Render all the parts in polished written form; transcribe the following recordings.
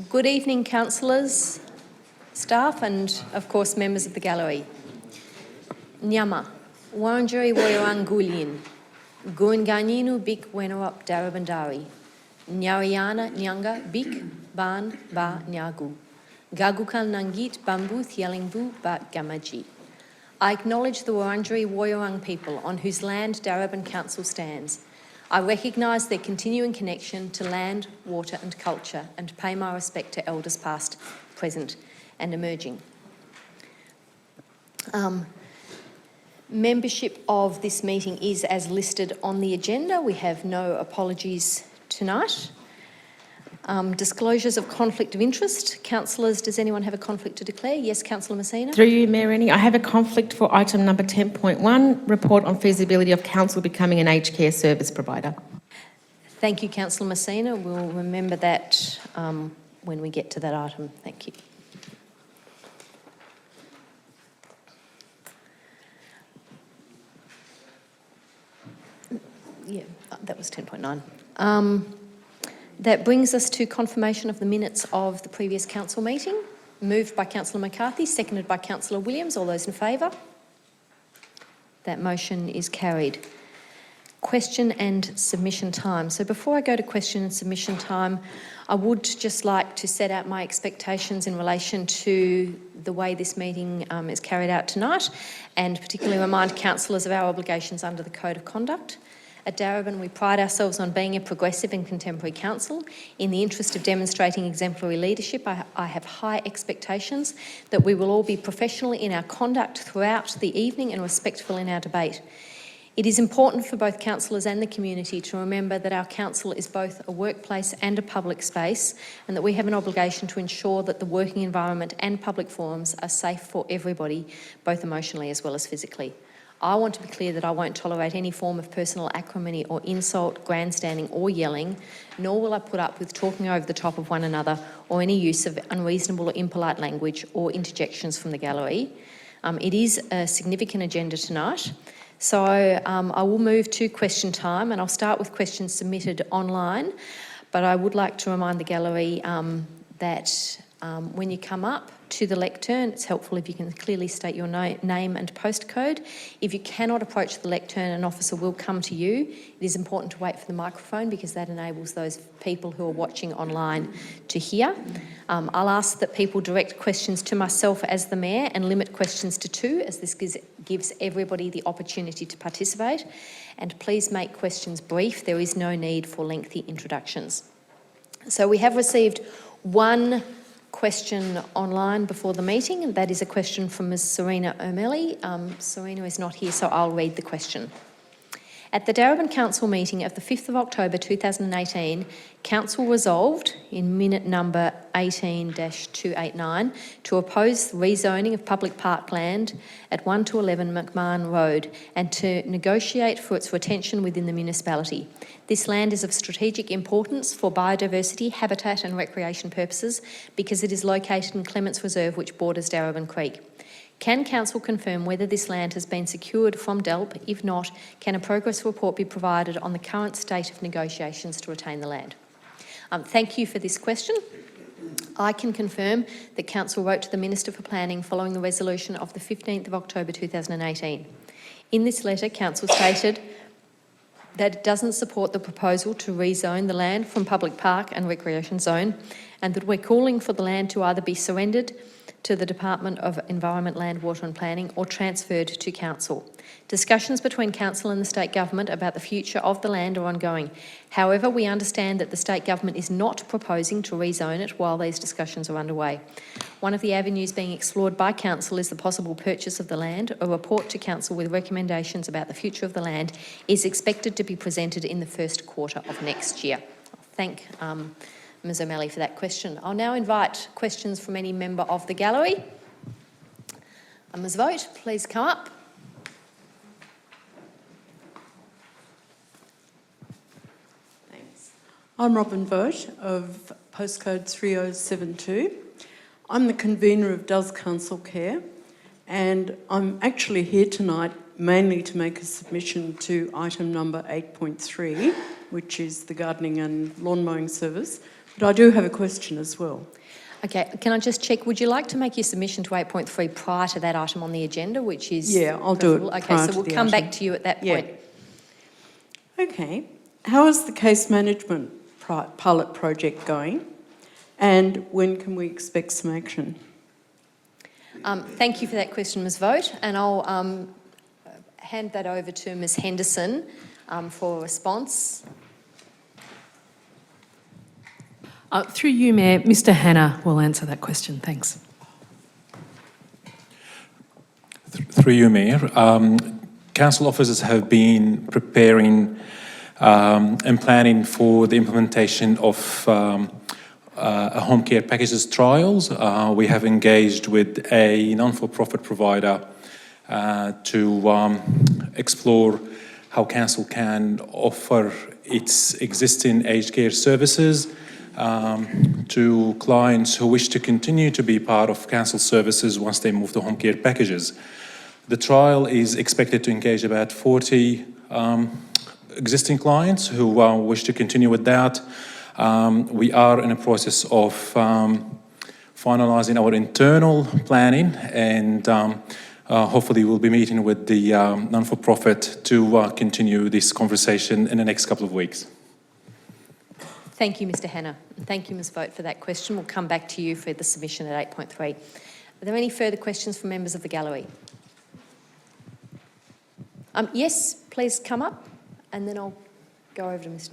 Good evening, councillors, staff and, of course, members of the gallery. Nyama, Wurundjeri Woiwurrung Gulyin, Guinganinu Bik Wenawap Darabandari, Nyariana Nyanga Bik Ban Ba Nyagu, Gagukal Nangit Bambuth Yellingbu Bat Gamaji. I acknowledge the Wurundjeri Woiwurrung people on whose land Darebin Council stands. I recognise their continuing connection to land, water and culture and pay my respect to elders past, present and emerging. Membership of this meeting is as listed on the agenda. We have no apologies tonight. Disclosures of conflict of interest. Councillors, does anyone have a conflict to declare? Yes, Councillor Messina. Through you, Mayor Rennie, I have a conflict for item number 10.1, report on feasibility of council becoming an aged care service provider. Thank you, Councillor Messina. We'll remember that when we get to that item. Thank you. Yeah, that was 10.9. That brings us to confirmation of the minutes of the previous council meeting. Moved by Councillor McCarthy, seconded by Councillor Williams. All those in favour? That motion is carried. Question and submission time. So before I go to question and submission time, I would just like to set out my expectations in relation to the way this meeting is carried out tonight, and particularly remind councillors of our obligations under the Code of Conduct. At Darebin, we pride ourselves on being a progressive and contemporary council. In the interest of demonstrating exemplary leadership, I have high expectations that we will all be professional in our conduct throughout the evening and respectful in our debate. It is important for both councillors and the community to remember that our council is both a workplace and a public space, and that we have an obligation to ensure that the working environment and public forums are safe for everybody, both emotionally as well as physically. I want to be clear that I won't tolerate any form of personal acrimony or insult, grandstanding or yelling, nor will I put up with talking over the top of one another or any use of unreasonable or impolite language or interjections from the gallery. It is a significant agenda tonight, so I will move to question time, and I'll start with questions submitted online, but I would like to remind the gallery that when you come up to the lectern, it's helpful if you can clearly state your name and postcode. If you cannot approach the lectern, an officer will come to you. It is important to wait for the microphone because that enables those people who are watching online to hear. I'll ask that people direct questions to myself as the Mayor and limit questions to 2, as this gives everybody the opportunity to participate. And please make questions brief. There is no need for lengthy introductions. So we have received one question online before the meeting, and that is a question from Ms Serena O'Malley. Serena is not here, so I'll read the question. At the Darebin Council meeting of the 5th of October 2018, Council resolved, in minute number 18-289, to oppose the rezoning of public parkland at 1 to 11 McMahon Road and to negotiate for its retention within the municipality. This land is of strategic importance for biodiversity, habitat and recreation purposes because it is located in Clements Reserve, which borders Darebin Creek. Can Council confirm whether this land has been secured from DELP? If not, can a progress report be provided on the current state of negotiations to retain the land? Thank you for this question. I can confirm that Council wrote to the Minister for Planning following the resolution of the 15th of October 2018. In this letter, Council stated that it doesn't support the proposal to rezone the land from public park and recreation zone, and that we're calling for the land to either be surrendered to the Department of Environment, Land, Water and Planning or transferred to Council. Discussions between Council and the State Government about the future of the land are ongoing. However, we understand that the State Government is not proposing to rezone it while these discussions are underway. One of the avenues being explored by Council is the possible purchase of the land. A report to Council with recommendations about the future of the land is expected to be presented in the first quarter of next year. I'll thank Ms O'Malley for that question. I'll now invite questions from any member of the gallery. Ms Vogt, please come up. Thanks. I'm Robin Vogt of postcode 3072. I'm the convener of Does Council Care, and I'm actually here tonight mainly to make a submission to item number 8.3, which is the gardening and lawn mowing service. But I do have a question as well. Okay, can I just check, would you like to make your submission to 8.3 prior to that item on the agenda, which is... Yeah, I'll do it preferable? Okay, prior so to we'll the come item. back to you at that Yeah. point. Okay, how is the case management pilot project going? And when can we expect some action? Thank you for that question, Ms Vogt, and I'll hand that over to Ms Henderson for a response. Through you, Mayor, Mr Hanna will answer that question. Thanks. Through you, Mayor. Council officers have been preparing and planning for the implementation of a home care packages trials. We have engaged with a non-for-profit provider to explore how council can offer its existing aged care services to clients who wish to continue to be part of council services once they move to home care packages. The trial is expected to engage about 40 existing clients who wish to continue with that. We are in a process of finalising our internal planning, and hopefully we'll be meeting with the non-for-profit to continue this conversation in the next couple of weeks. Thank you, Mr Hanna. And thank you, Ms Vogt, for that question. We'll come back to you for the submission at 8.3. Are there any further questions from members of the gallery? Yes, please come up, and then I'll go over to Mr.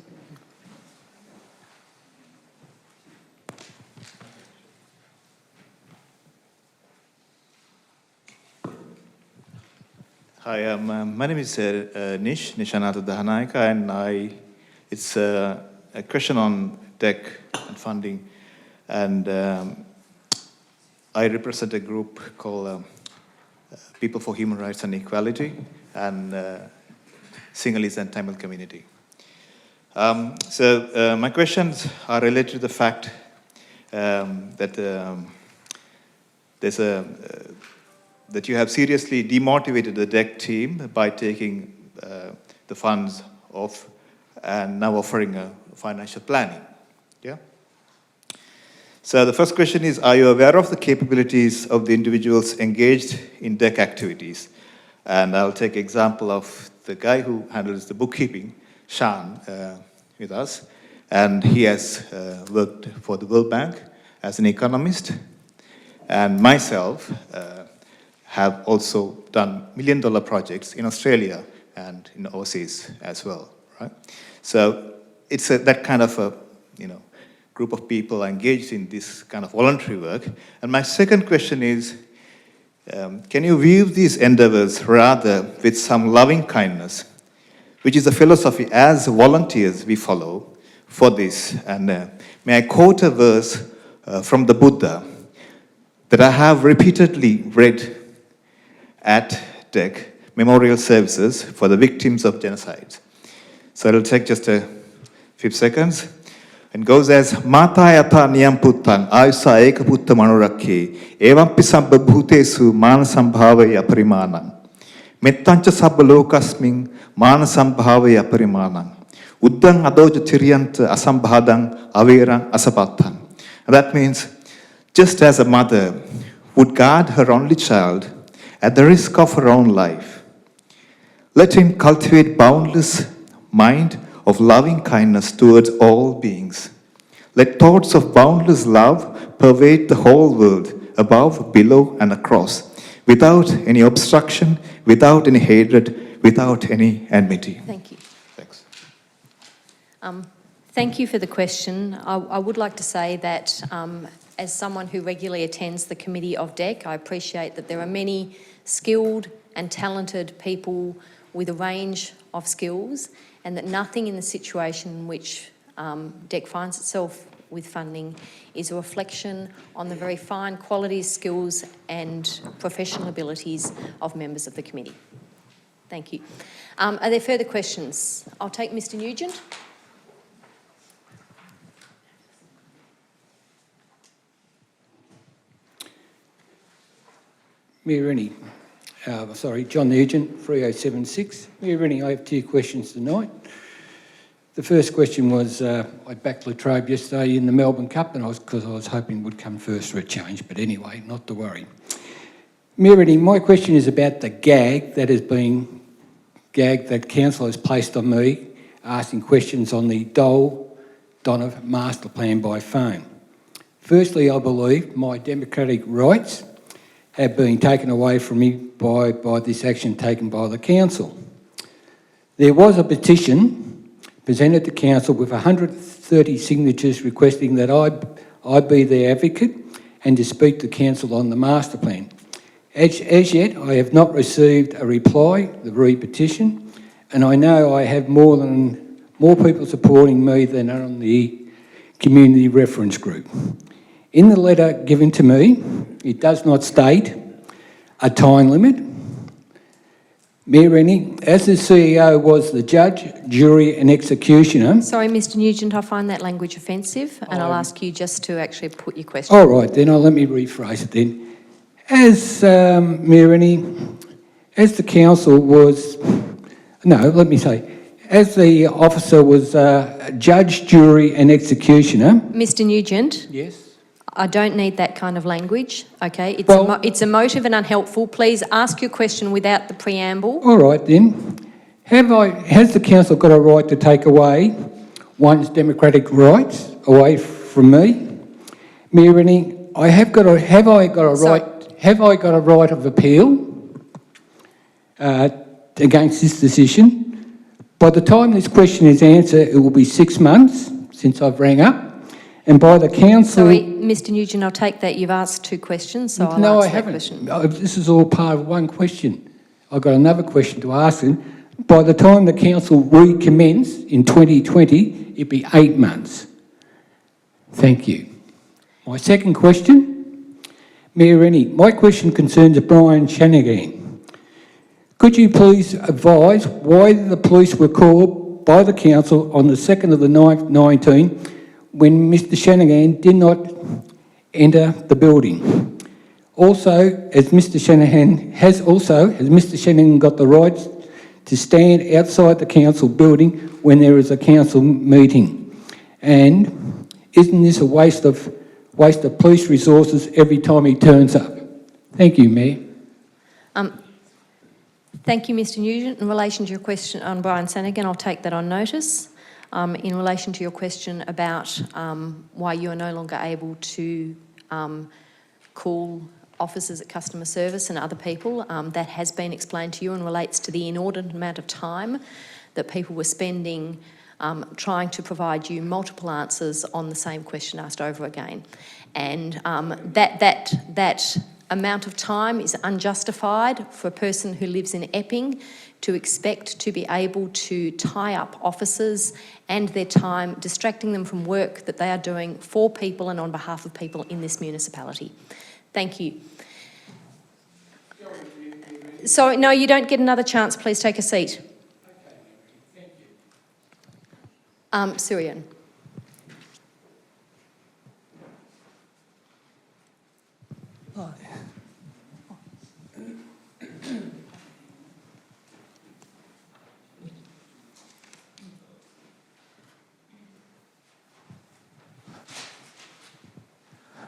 Hi, my name is Nishanatha Dahanayaka, and it's a question on DEC and funding. And I represent a group called People for Human Rights and Equality, and Sinhalese and Tamil community. So my questions are related to the fact that that you have seriously demotivated the DEC team by taking the funds off and now offering a financial planning. Yeah. So the first question is, are you aware of the capabilities of the individuals engaged in DEC activities? And I'll take example of the guy who handles the bookkeeping, Sean, with us. And he has worked for the World Bank as an economist. And myself have also done million-dollar projects in Australia and in overseas as well, right? So it's that kind of a, group of people engaged in this kind of voluntary work. And my second question is, can you view these endeavors rather with some loving kindness, which is a philosophy as volunteers we follow for this? And may I quote a verse from the Buddha that I have repeatedly read at DEC memorial services for the victims of genocide. So it'll take just a few seconds. And goes as Mata yata niyam puttang ayusa eka putta manurakke evampi sabba bhutesu mana sambhavaya aparimanang mettancha sabba lokasmin mana sambhavaya aparimanang uddang adoja tiryanta asambhadang averang asapattang. That means, just as a mother would guard her only child at the risk of her own life, let him cultivate boundless mind of loving kindness towards all beings. Let thoughts of boundless love pervade the whole world, above, below, and across, without any obstruction, without any hatred, without any enmity. Thank you. Thanks. Thank you for the question. I would like to say that as someone who regularly attends the committee of DEC, I appreciate that there are many skilled and talented people with a range of skills, and that nothing in the situation in which DEC finds itself with funding is a reflection on the very fine qualities, skills and professional abilities of members of the committee. Thank you. Are there further questions? I'll take Mr Nugent. Mayor Rennie, John Nugent, 3076. Mayor Rennie, I have two questions tonight. The first question was, I backed Latrobe yesterday in the Melbourne Cup, and because I was hoping it would come first for a change, but anyway, not to worry. Meredy, my question is about the gag that council has placed on me, asking questions on the Dole-Donovan master plan by phone. Firstly, I believe my democratic rights have been taken away from me by this action taken by the council. There was a petition presented to council with 130 signatures requesting that I be their advocate and to speak to council on the master plan. As yet, I have not received a reply, the re-petition, and I know I have more people supporting me than on the community reference group. In the letter given to me, it does not state a time limit. Mayor Rennie, as the CEO was the judge, jury and executioner... Sorry, Mr Nugent, I find that language offensive, and I'll ask you just to actually put your question. All right, then let me rephrase it then. As Mayor Rennie, as the council was... No, let me say, as the officer was judge, jury and executioner... Mr Nugent? Yes? I don't need that kind of language, okay? It's emotive and unhelpful. Please ask your question without the preamble. All right then. Has the council got a right to take away one's democratic rights away from me? Mayor Rennie, have I got a right of appeal against this decision? By the time this question is answered, it will be 6 months since I've rang up. And by the council... Sorry, Mr Nugent, I'll take that. You've asked 2 questions, so I'll no, answer I haven't. that question. No, this is all part of one question. I've got another question to ask him. By the time the council recommence in 2020, it'd be 8 months. Thank you. My second question, Mayor Rennie, my question concerns Brian Shanahan. Could you please advise why the police were called by the council on the 2nd of the 9th, 19, when Mr Shanahan did not enter the building? Also, has Mr Shanahan got the right to stand outside the council building when there is a council meeting? And isn't this a waste of police resources every time he turns up? Thank you, Mayor. Thank you, Mr Nugent. In relation to your question on Brian Shanahan, I'll take that on notice. In relation to your question about why you are no longer able to call officers at customer service and other people, that has been explained to you and relates to the inordinate amount of time that people were spending trying to provide you multiple answers on the same question asked over again. And that amount of time is unjustified for a person who lives in Epping to expect to be able to tie up officers and their time, distracting them from work that they are doing for people and on behalf of people in this municipality. Thank you. Sorry, no, you don't get another chance. Please take a seat. Syrian.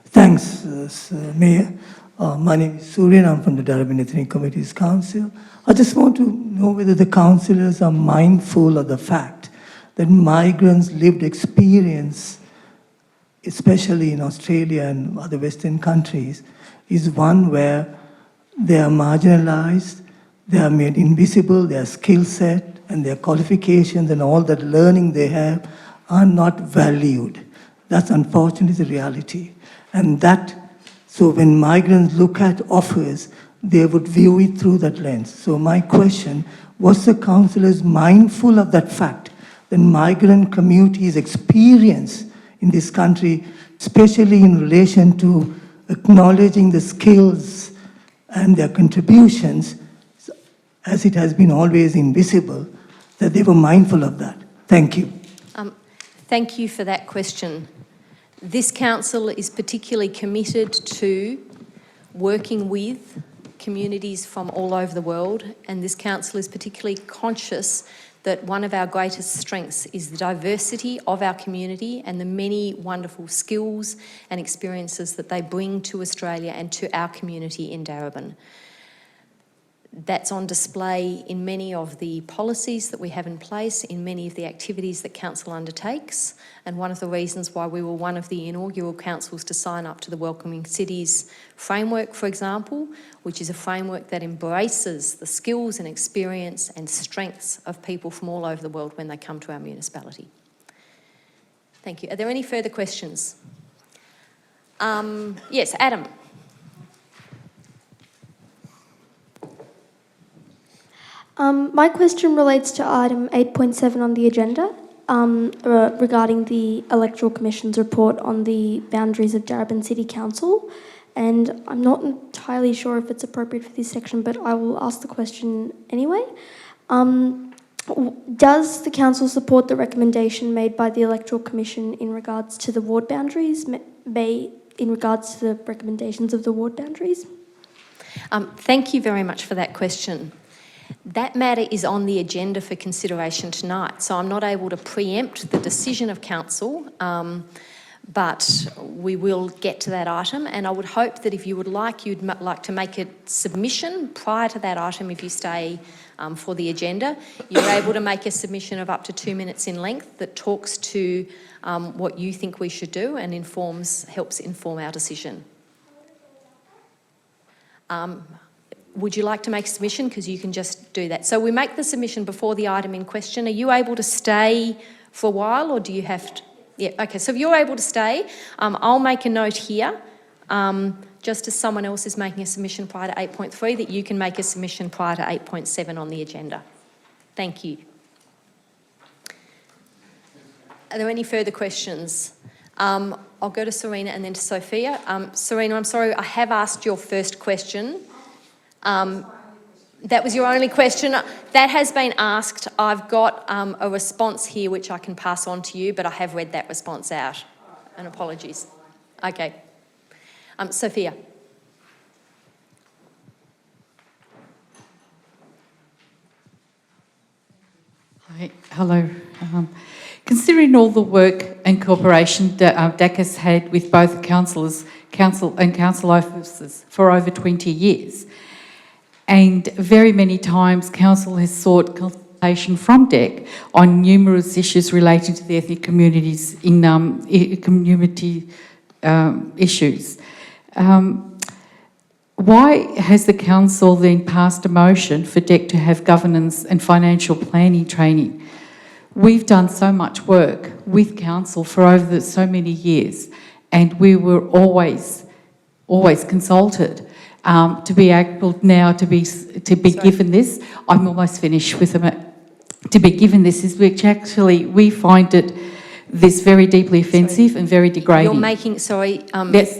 Thanks, Mayor. My name is Suryan. I'm from the Darabin Ethnic Committees Council. I just want to know whether the councillors are mindful of the fact that migrants' lived experience, especially in Australia and other Western countries, is one where they are marginalized, they are made invisible, their skill set and their qualifications and all that learning they have are not valued. That's unfortunately the reality. And so when migrants look at offers, they would view it through that lens. So my question, was the councillors mindful of that fact, that migrant communities' experience in this country, especially in relation to acknowledging the skills and their contributions, as it has been always invisible, that they were mindful of that? Thank you. Thank you for that question. This council is particularly committed to working with communities from all over the world, and this council is particularly conscious that one of our greatest strengths is the diversity of our community and the many wonderful skills and experiences that they bring to Australia and to our community in Darebin. That's on display in many of the policies that we have in place, in many of the activities that Council undertakes, and one of the reasons why we were one of the inaugural councils to sign up to the Welcoming Cities framework, for example, which is a framework that embraces the skills and experience and strengths of people from all over the world when they come to our municipality. Thank you. Are there any further questions? Yes, Adam. My question relates to item 8.7 on the agenda regarding the Electoral Commission's report on the boundaries of Darebin City Council. And I'm not entirely sure if it's appropriate for this section, but I will ask the question anyway. Does the council support the recommendation made by the Electoral Commission in regards to the ward boundaries, in regards to the recommendations of the ward boundaries? Thank you very much for that question. That matter is on the agenda for consideration tonight, so I'm not able to preempt the decision of council, but we will get to that item, and I would hope that if you would like, you'd like to make a submission prior to that item if you stay for the agenda. You're able to make a submission of up to 2 minutes in length that talks to what you think we should do and helps inform our decision. Would you like to make a submission? Because you can just do that. So we make the submission before the item in question. Are you able to stay for a while, or do you have to? Yeah, okay, so if you're able to stay, I'll make a note here, just as someone else is making a submission prior to 8.3, that you can make a submission prior to 8.7 on the agenda. Thank you. Are there any further questions? I'll go to Serena and then to Sophia. Serena, I'm sorry, I have asked your first question. That was your only question. That has been asked. I've got a response here which I can pass on to you, but I have read that response out. And apologies. Okay. Sophia. Hi. Hello. Considering all the work and cooperation DAC has had with both council and council officers for over 20 years, and very many times council has sought consultation from DEC on numerous issues relating to the ethnic communities in community issues. Why has the council then passed a motion for DEC to have governance and financial planning training? We've done so much work with council for over so many years, and we were always consulted. To be able now to be given this, I'm almost finished with them. To be given this is which actually we find this very deeply offensive and very degrading. You're making, sorry, yes,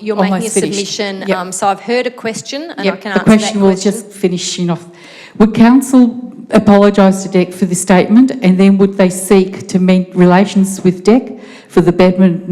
you're making a submission. Yep. So I've heard a question, and yep. I can the answer question that question. was just finishing off. Would council apologise to DEC for the statement, and then would they seek to mend relations with DEC for the betterment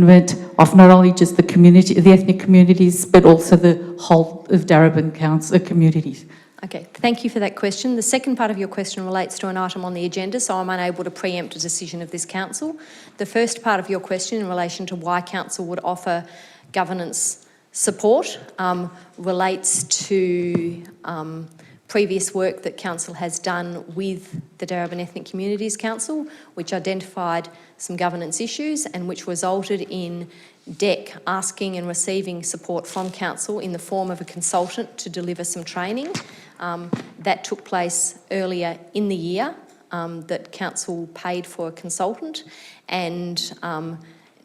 of not only just the community, the ethnic communities, but also the whole of Darebin Council communities? Okay, thank you for that question. The second part of your question relates to an item on the agenda, so I'm unable to preempt a decision of this council. The first part of your question in relation to why council would offer governance support relates to previous work that council has done with the Darebin Ethnic Communities Council, which identified some governance issues and which resulted in DEC asking and receiving support from council in the form of a consultant to deliver some training. That took place earlier in the year, that council paid for a consultant, and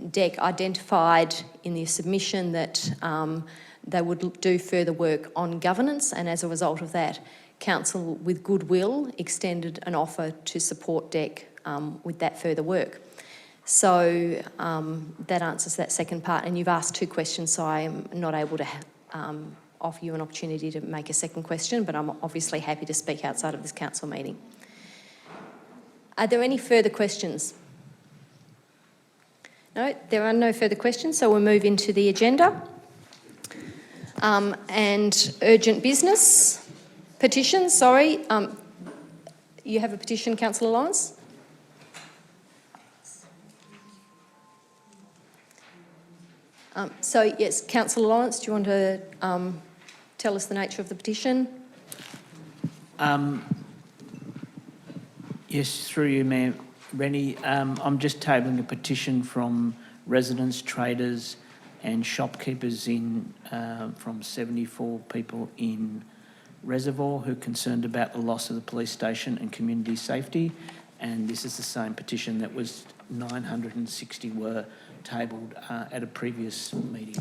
DEC identified in the submission that they would do further work on governance, and as a result of that, council with goodwill extended an offer to support DEC with that further work. So that answers that second part, and you've asked two questions, so I am not able to offer you an opportunity to make a second question, but I'm obviously happy to speak outside of this council meeting. Are there any further questions? No, there are no further questions, so we'll move into the agenda. And urgent business, petitions, sorry. You have a petition, Councillor Lawrence? So, yes, Councillor Lawrence, do you want to tell us the nature of the petition? Yes, through you, Mayor Rennie. I'm just tabling a petition from residents, traders and shopkeepers from 74 people in Reservoir who are concerned about the loss of the police station and community safety. And this is the same petition that was 960 were tabled at a previous meeting.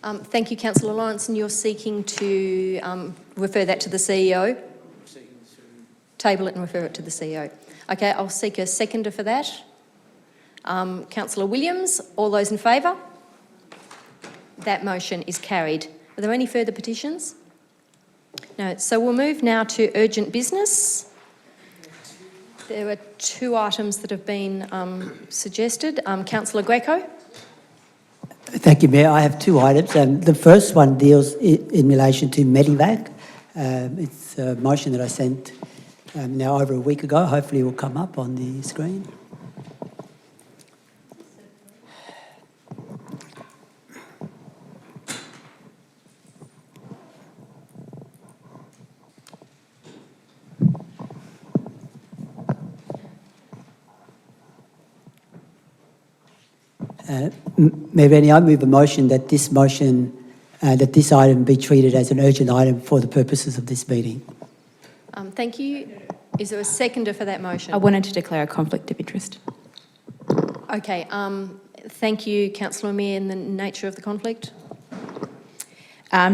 Thank you, Councillor Lawrence, and you're seeking to refer that to the CEO? Table it and refer it to the CEO. Okay, I'll seek a seconder for that. Councillor Williams, all those in favour? That motion is carried. Are there any further petitions? No. So we'll move now to urgent business. There are 2 items that have been suggested. Councillor Greco. Thank you, Mayor. I have 2 items. The first one deals in relation to Medivac. It's a motion that I sent now over a week ago. Hopefully it will come up on the screen. Mayor Rennie, I move a motion that this item be treated as an urgent item for the purposes of this meeting. Thank you. Is there a seconder for that motion? I wanted to declare a conflict of interest. Okay. Thank you, Councillor Amir. And the nature of the conflict?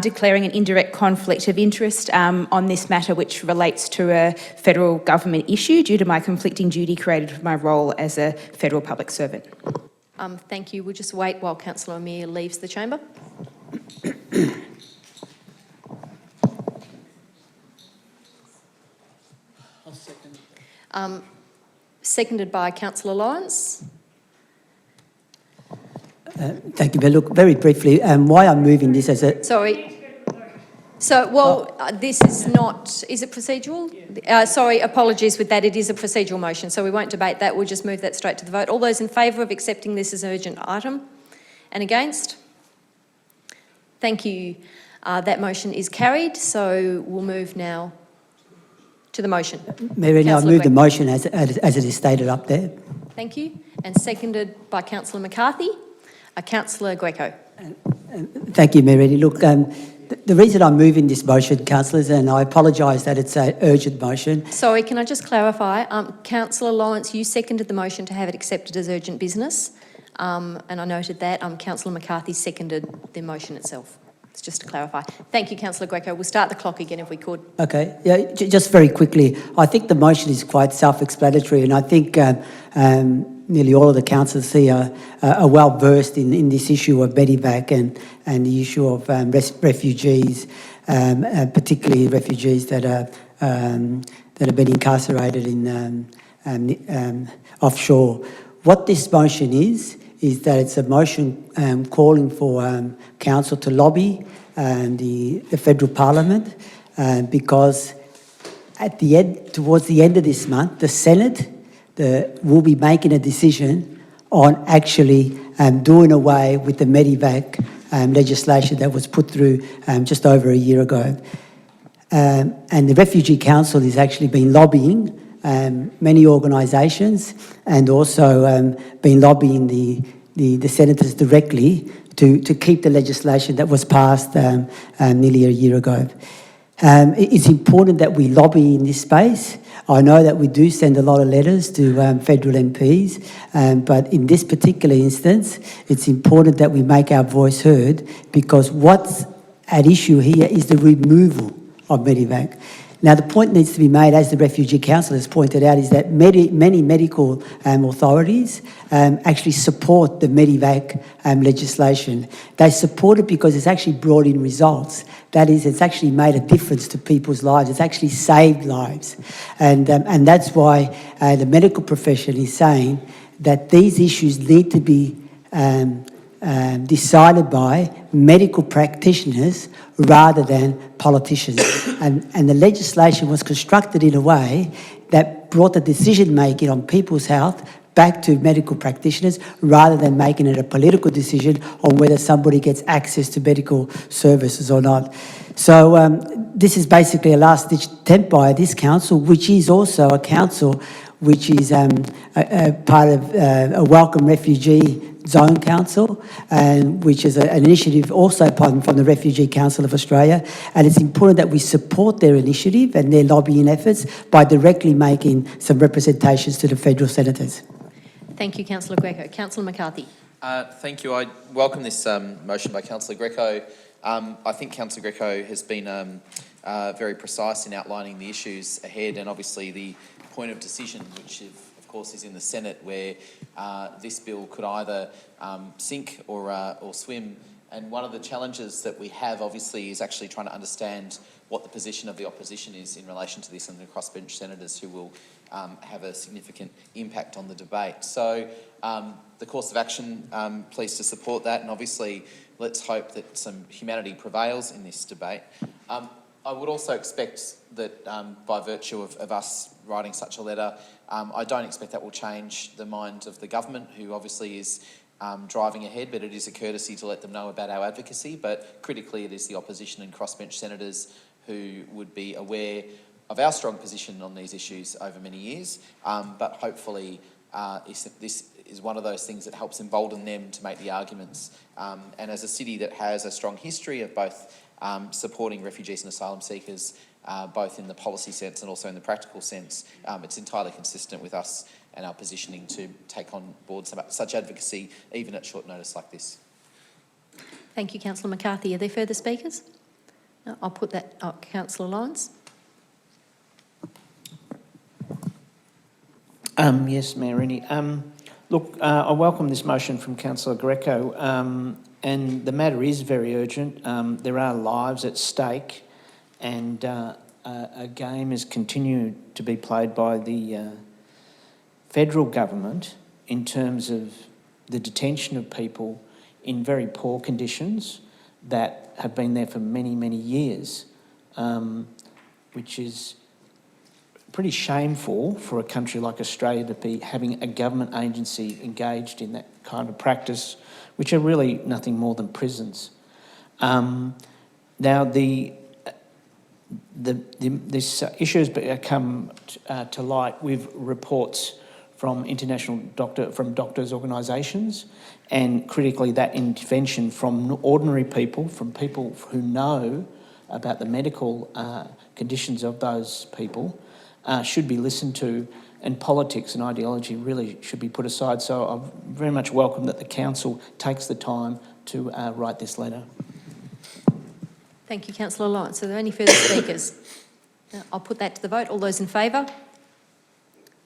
Declaring an indirect conflict of interest on this matter, which relates to a federal government issue due to my conflicting duty created for my role as a federal public servant. Thank you. We'll just wait while Councillor Amir leaves the chamber. I'll second. Seconded by Councillor Lawrence. Thank you, Mayor. Look, very briefly, why I'm moving this as a... Sorry. So, well, this is not... Is it procedural? Sorry, apologies with that. It is a procedural motion, so we won't debate that. We'll just move that straight to the vote. All those in favour of accepting this as an urgent item? And against? Thank you. That motion is carried, so we'll move now to the motion. Mayor Rennie, I Councillor move the Gregg. motion as it is stated up there. Thank you. And seconded by Councillor McCarthy. Councillor Greco. Thank you, Mayor Rennie. Look, the reason I'm moving this motion, councillors, and I apologise that it's an urgent motion. Sorry, can I just clarify? Councillor Lawrence, you seconded the motion to have it accepted as urgent business, and I noted that. Councillor McCarthy seconded the motion itself. It's just to clarify. Thank you, Councillor Greco. We'll start the clock again if we could. Okay, yeah, just very quickly, I think the motion is quite self-explanatory, and I think nearly all of the councillors here are well versed in this issue of Medivac and the issue of refugees, particularly refugees that have been incarcerated in offshore. What this motion is that it's a motion calling for council to lobby the federal parliament because at the end, towards the end of this month, the Senate will be making a decision on actually doing away with the Medivac legislation that was put through just over a year ago. And the Refugee Council has actually been lobbying many organisations and also been lobbying the senators directly to keep the legislation that was passed nearly a year ago. It's important that we lobby in this space. I know that we do send a lot of letters to federal MPs, but in this particular instance, it's important that we make our voice heard because what's at issue here is the removal of Medivac. Now, the point needs to be made, as the Refugee Council has pointed out, is that many medical authorities actually support the Medivac legislation. They support it because it's actually brought in results. That is, it's actually made a difference to people's lives. It's actually saved lives. And that's why the medical profession is saying that these issues need to be decided by medical practitioners rather than politicians. And the legislation was constructed in a way that brought the decision-making on people's health back to medical practitioners rather than making it a political decision on whether somebody gets access to medical services or not. So this is basically a last-ditch attempt by this council, which is also a council which is a part of a welcome refugee zone council, and which is an initiative also from the Refugee Council of Australia. And it's important that we support their initiative and their lobbying efforts by directly making some representations to the federal senators. Thank you, Councillor Greco. Councillor McCarthy. Thank you. I welcome this motion by Councillor Greco. I think Councillor Greco has been very precise in outlining the issues ahead, and obviously the point of decision, which of course is in the Senate, where this bill could either sink or swim. And one of the challenges that we have, obviously, is actually trying to understand what the position of the opposition is in relation to this, and the crossbench senators who will have a significant impact on the debate. So the course of action, pleased to support that, and obviously let's hope that some humanity prevails in this debate. I would also expect that by virtue of us writing such a letter, I don't expect that will change the mind of the government, who obviously is driving ahead, but it is a courtesy to let them know about our advocacy. But critically, it is the opposition and crossbench senators who would be aware of our strong position on these issues over many years. But hopefully this is one of those things that helps embolden them to make the arguments. And as a city that has a strong history of both supporting refugees and asylum seekers, both in the policy sense and also in the practical sense, it's entirely consistent with us and our positioning to take on board such advocacy, even at short notice like this. Thank you, Councillor McCarthy. Are there further speakers? No, I'll put that... Oh, Councillor Lyons. Yes, Mayor Rennie. Look, I welcome this motion from Councillor Greco, and the matter is very urgent. There are lives at stake, and a game is continued to be played by the federal government in terms of the detention of people in very poor conditions that have been there for many, many years, which is pretty shameful for a country like Australia to be having a government agency engaged in that kind of practice, which are really nothing more than prisons. Now, this issue has come to light with reports from from doctors' organisations, and critically that intervention from ordinary people, from people who know about the medical conditions of those people, should be listened to, and politics and ideology really should be put aside. So I very much welcome that the council takes the time to write this letter. Thank you, Councillor Lyons. Are there any further speakers? No, I'll put that to the vote. All those in favour?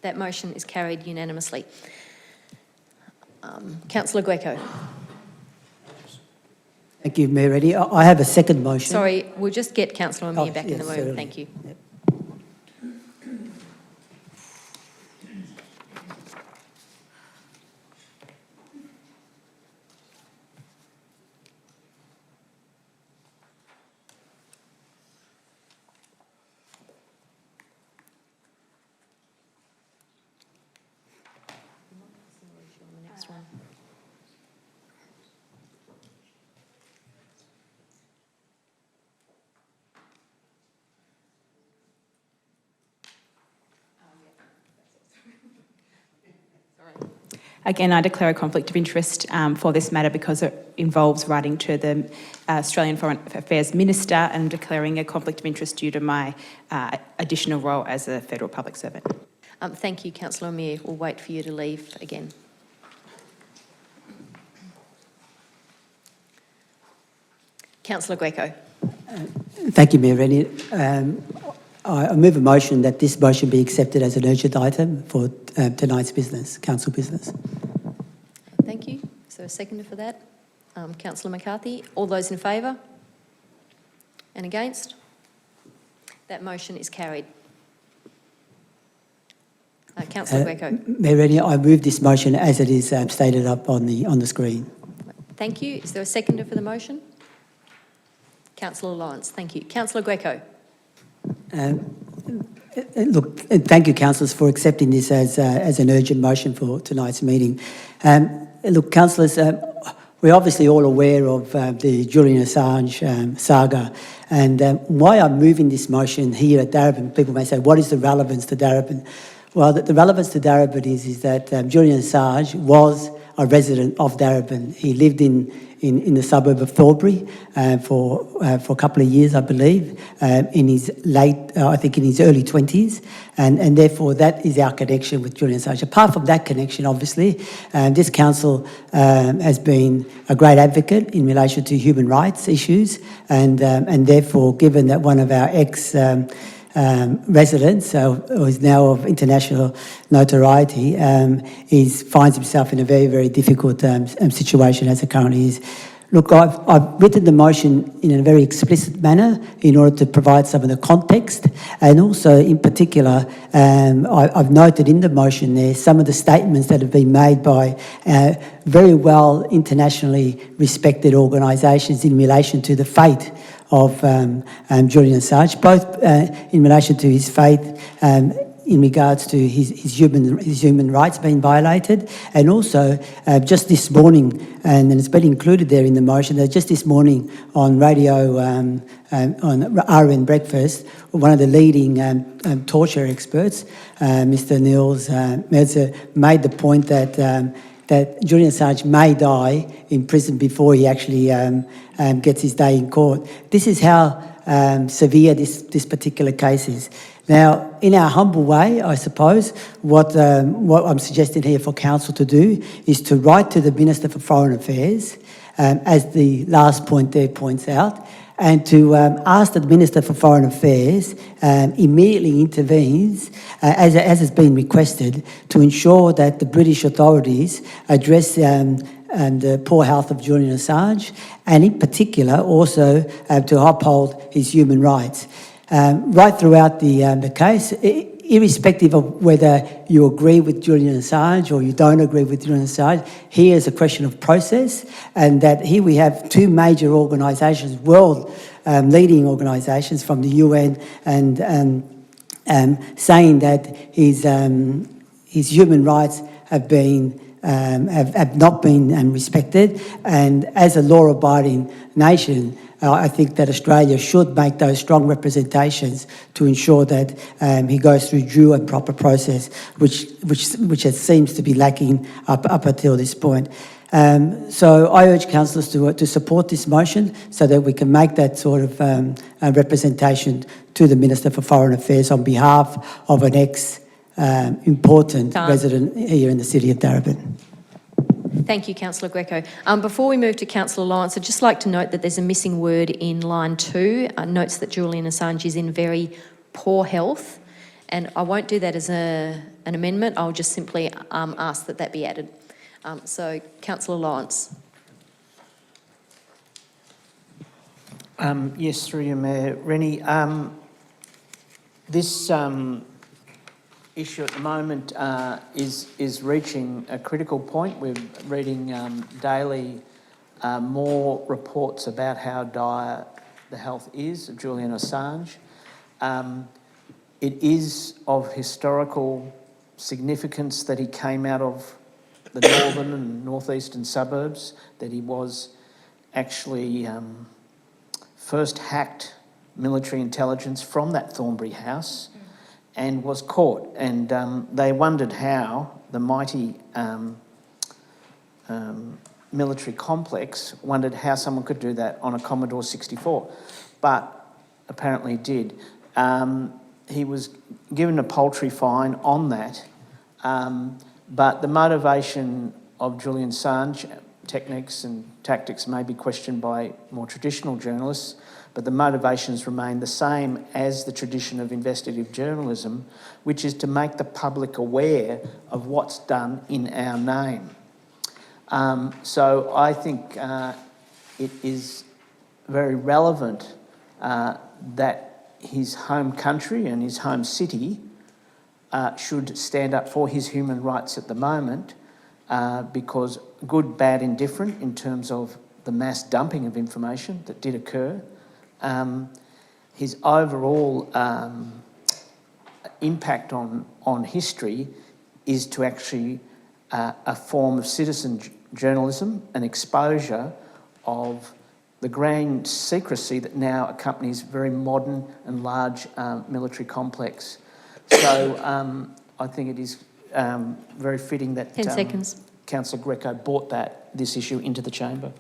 That motion is carried unanimously. Councillor Greco. Thank you, Mayor Reddy. I have a second motion. Sorry, we'll just get Councillor Amir back in the room. Certainly. Thank you. Yep. Again, I declare a conflict of interest for this matter because it involves writing to the Australian Foreign Affairs Minister and declaring a conflict of interest due to my additional role as a federal public servant. Thank you, Councillor Amir. We'll wait for you to leave again. Councillor Greco. Thank you, Mayor Rennie. I move a motion that this motion be accepted as an urgent item for tonight's business, council business. Thank you. Is there a seconder for that? Councillor McCarthy. All those in favour? And against? That motion is carried. Councillor Greco. Mayor Rennie, I move this motion as it is stated up on the screen. Thank you. Is there a seconder for the motion? Councillor Lyons. Thank you. Councillor Greco. Look, thank you, councillors, for accepting this as an urgent motion for tonight's meeting. Look, councillors, we're obviously all aware of the Julian Assange saga, and why I'm moving this motion here at Darebin. People may say, what is the relevance to Darebin? Well, the relevance to Darebin is that Julian Assange was a resident of Darebin. He lived in the suburb of Thornbury for a couple of years, I believe, in his I think in his early 20s, and therefore that is our connection with Julian Assange. Apart from that connection, obviously, this council has been a great advocate in relation to human rights issues, and therefore, given that one of our residents, who is now of international notoriety, finds himself in a very, very difficult situation as it currently is. Look, I've written the motion in a very explicit manner in order to provide some of the context, and also in particular, I've noted in the motion there some of the statements that have been made by very well internationally respected organisations in relation to the fate of Julian Assange, both in relation to his fate in regards to his human rights being violated, and also just this morning, and it's been included there in the motion, that just this morning on radio, on RN Breakfast, one of the leading torture experts, Mr. Niels Melzer, made the point that Julian Assange may die in prison before he actually gets his day in court. This is how severe this particular case is. Now, in our humble way, I suppose, what I'm suggesting here for council to do is to write to the Minister for Foreign Affairs, as the last point there points out, and to ask that the Minister for Foreign Affairs immediately intervenes, as has been requested, to ensure that the British authorities address the poor health of Julian Assange, and in particular also to uphold his human rights. Right throughout the case, irrespective of whether you agree with Julian Assange or you don't agree with Julian Assange, here is a question of process, and that here we have two major organisations, world leading organisations from the UN, and saying that his human rights have not been respected, and as a law-abiding nation, I think that Australia should make those strong representations to ensure that he goes through due and proper process, which it seems to be lacking up until this point. So I urge councillors to support this motion so that we can make that sort of representation to the Minister for Foreign Affairs on behalf of an important resident here in the city of Darebin. Thank you, Councillor Greco. Before we move to Councillor Lawrence, I'd just like to note that there's a missing word in line 2. Notes that Julian Assange is in very poor health, and I won't do that as an amendment. I'll just simply ask that be added. So, Councillor Lawrence. Yes, through you, Mayor. Rennie, this issue at the moment is reaching a critical point. We're reading daily more reports about how dire the health is of Julian Assange. It is of historical significance that he came out of the northern and northeastern suburbs, that he was actually first hacked military intelligence from that Thornbury house and was caught. And they wondered how the mighty military complex wondered how someone could do that on a Commodore 64, but apparently did. He was given a paltry fine on that, but the motivation of Julian Assange, techniques and tactics may be questioned by more traditional journalists, but the motivations remain the same as the tradition of investigative journalism, which is to make the public aware of what's done in our name. So I think it is very relevant that his home country and his home city should stand up for his human rights at the moment, because good, bad, indifferent in terms of the mass dumping of information that did occur, his overall impact on history is to actually a form of citizen journalism and exposure of the grand secrecy that now accompanies very modern and large military complex. So I think it is very fitting that 10 seconds. Councillor Greco brought this issue into the chamber.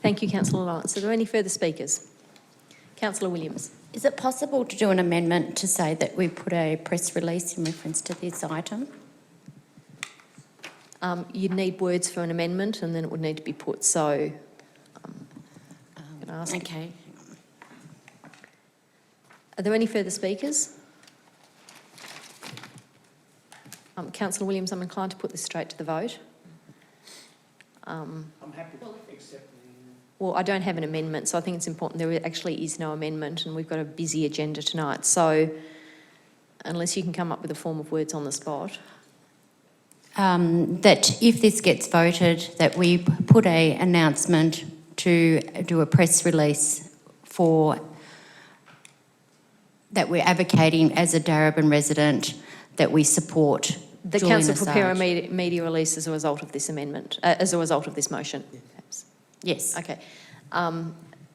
Thank you, Councillor Lawrence. Are there any further speakers? Councillor Williams. Is it possible to do an amendment to say that we put a press release in reference to this item? You'd need words for an amendment and then it would need to be put, so can I ask? Okay. Are there any further speakers? Councillor Williams, I'm inclined to put this straight to the vote. I'm happy to accept the... Well, I don't have an amendment, so I think it's important. There actually is no amendment and we've got a busy agenda tonight. So unless you can come up with a form of words on the spot. That if this gets voted, that we put an announcement to do a press release for that we're advocating as a Darebin resident that we support The Julian council prepare a Assange. media release as a result of this amendment, as a result of this motion, perhaps. Yes. Okay.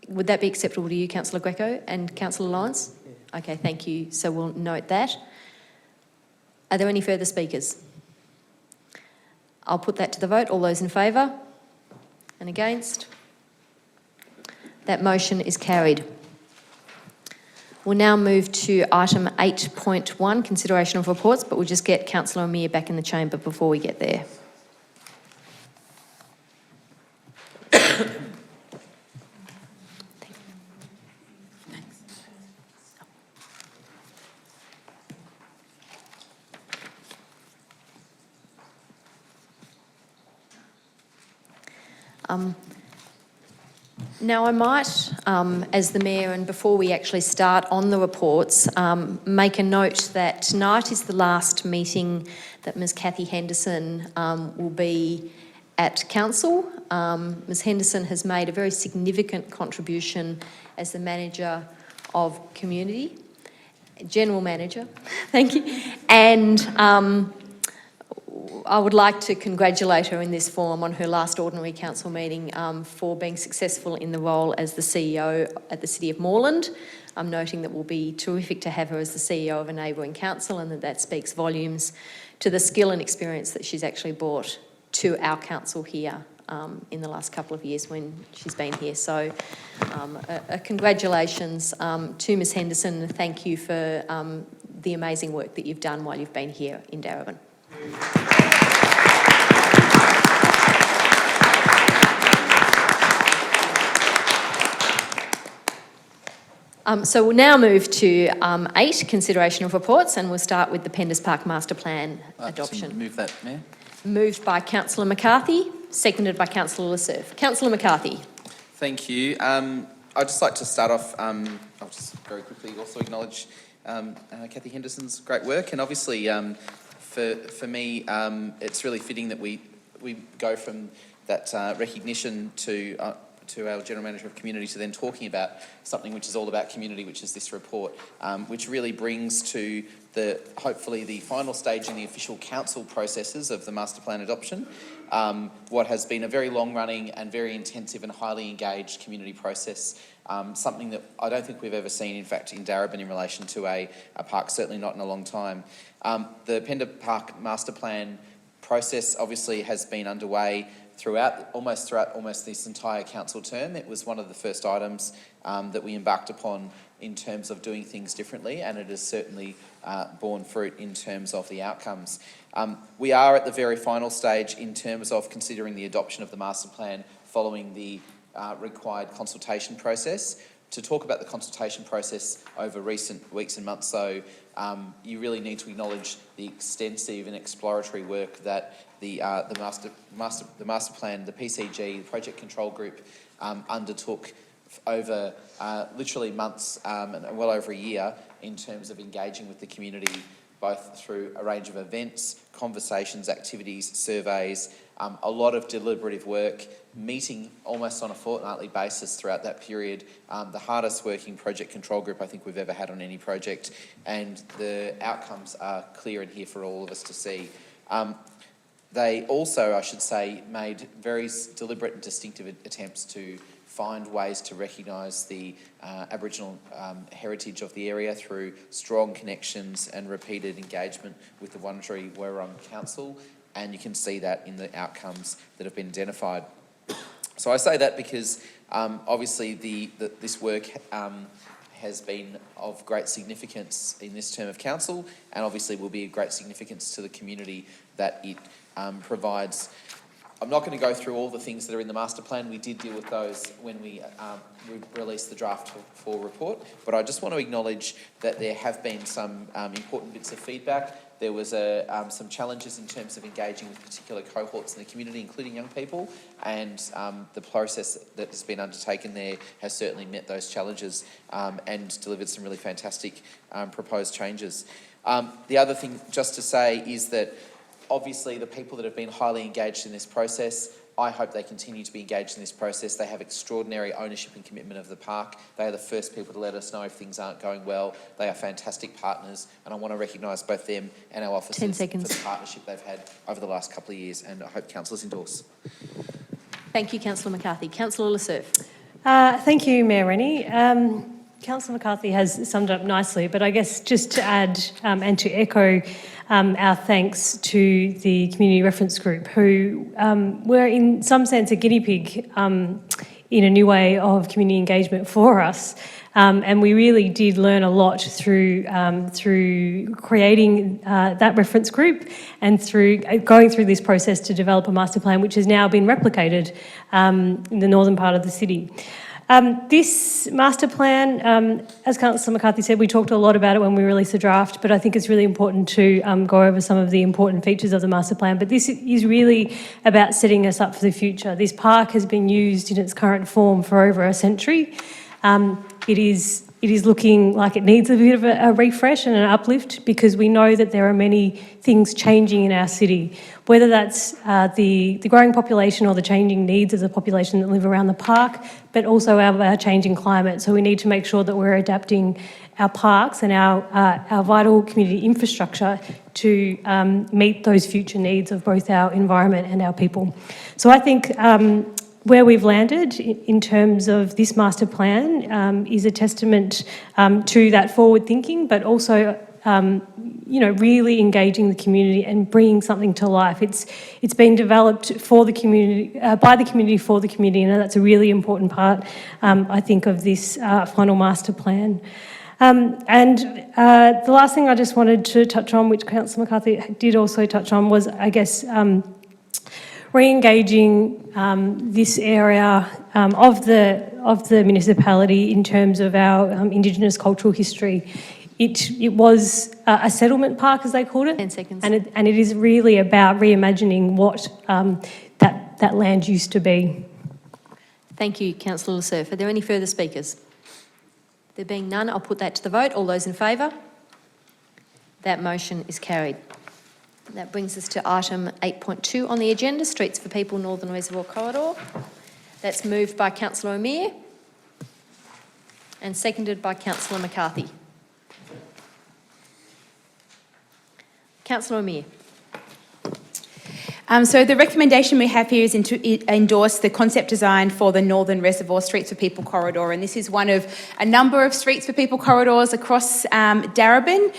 Would that be acceptable to you, Councillor Greco and Councillor Lawrence? Okay, thank you. So we'll note that. Are there any further speakers? I'll put that to the vote. All those in favour? And against? That motion is carried. We'll now move to item 8.1, consideration of reports, but we'll just get Councillor Amir back in the chamber before we get there. Now, I might, as the Mayor, and before we actually start on the reports, make a note that tonight is the last meeting that Ms Cathy Henderson will be at Council. Ms Henderson has made a very significant contribution as the Manager of Community, General Manager, thank you, and I would like to congratulate her in this forum on her last ordinary council meeting for being successful in the role as the CEO at the City of Moreland. I'm noting that it will be terrific to have her as the CEO of a neighbouring council and that speaks volumes to the skill and experience that she's actually brought to our council here in the last couple of years when she's been here. So congratulations to Ms Henderson and thank you for the amazing work that you've done while you've been here in Darebin. So we'll now move to 8, consideration of reports, and we'll start with the Pendas Park Master Plan adoption. Move that, Mayor. Moved by Councillor McCarthy, seconded by Councillor Lasserf. Councillor McCarthy. Thank you. I'd just like to start off, I'll just very quickly also acknowledge Cathy Henderson's great work, and obviously for me it's really fitting that we go from that recognition to our General Manager of Community to then talking about something which is all about community, which is this report, which really brings to hopefully the final stage in the official council processes of the master plan adoption, what has been a very long-running and very intensive and highly engaged community process, something that I don't think we've ever seen, in fact, in Darebin in relation to a park, certainly not in a long time. The Pendas Park master plan process obviously has been underway throughout almost this entire council term. It was one of the first items that we embarked upon in terms of doing things differently, and it has certainly borne fruit in terms of the outcomes. We are at the very final stage in terms of considering the adoption of the master plan following the required consultation process. To talk about the consultation process over recent weeks and months, so you really need to acknowledge the extensive and exploratory work that the master plan, the PCG, the Project Control Group, undertook over literally months and well over a year in terms of engaging with the community, both through a range of events, conversations, activities, surveys, a lot of deliberative work, meeting almost on a fortnightly basis throughout that period. The hardest working project control group I think we've ever had on any project, and the outcomes are clear and here for all of us to see. They also, I should say, made very deliberate and distinctive attempts to find ways to recognise the Aboriginal heritage of the area through strong connections and repeated engagement with the Wurundjeri Wurrung Council, and you can see that in the outcomes that have been identified. So I say that because obviously this work has been of great significance in this term of council, and obviously will be of great significance to the community that it provides. I'm not going to go through all the things that are in the master plan. We did deal with those when we released the draft 4 report, but I just want to acknowledge that there have been some important bits of feedback. There was some challenges in terms of engaging with particular cohorts in the community, including young people, and the process that has been undertaken there has certainly met those challenges and delivered some really fantastic proposed changes. The other thing just to say is that obviously the people that have been highly engaged in this process, I hope they continue to be engaged in this process. They have extraordinary ownership and commitment of the park. They are the first people to let us know if things aren't going well. They are fantastic partners, and I want to recognise both them and our officers 10 seconds. for the partnership they've had over the last couple of years, and I hope councillors endorse. Thank you, Councillor McCarthy. Councillor Lasserf. Thank you, Mayor Rennie. Councillor McCarthy has summed it up nicely, but I guess just to add and to echo our thanks to the Community Reference Group, who were in some sense a guinea pig in a new way of community engagement for us. And we really did learn a lot through creating that reference group and through going through this process to develop a master plan, which has now been replicated in the northern part of the city. This master plan, as Councillor McCarthy said, we talked a lot about it when we released the draft, but I think it's really important to go over some of the important features of the master plan. But this is really about setting us up for the future. This park has been used in its current form for over a century. It is looking like it needs a bit of a refresh and an uplift, because we know that there are many things changing in our city, whether that's the growing population or the changing needs of the population that live around the park, but also our changing climate. So we need to make sure that we're adapting our parks and our vital community infrastructure to meet those future needs of both our environment and our people. So I think where we've landed in terms of this master plan is a testament to that forward thinking, but also really engaging the community and bringing something to life. It's been developed for the community, by the community for the community, and that's a really important part, I think, of this final master plan. And the last thing I just wanted to touch on, which Councillor McCarthy did also touch on, was, I guess, re-engaging this area of the municipality in terms of our Indigenous cultural history. It was a settlement park, as they called it. 10 seconds. And it is really about reimagining what that land used to be. Thank you, Councillor Lasserf. Are there any further speakers? There being none, I'll put that to the vote. All those in favour? That motion is carried. That brings us to item 8.2 on the agenda, Streets for People Northern Reservoir Corridor. That's moved by Councillor O'Meara and seconded by Councillor McCarthy. Councillor O'Meara. So the recommendation we have here is to endorse the concept design for the Northern Reservoir Streets for People corridor, and this is one of a number of Streets for People corridors across Darebin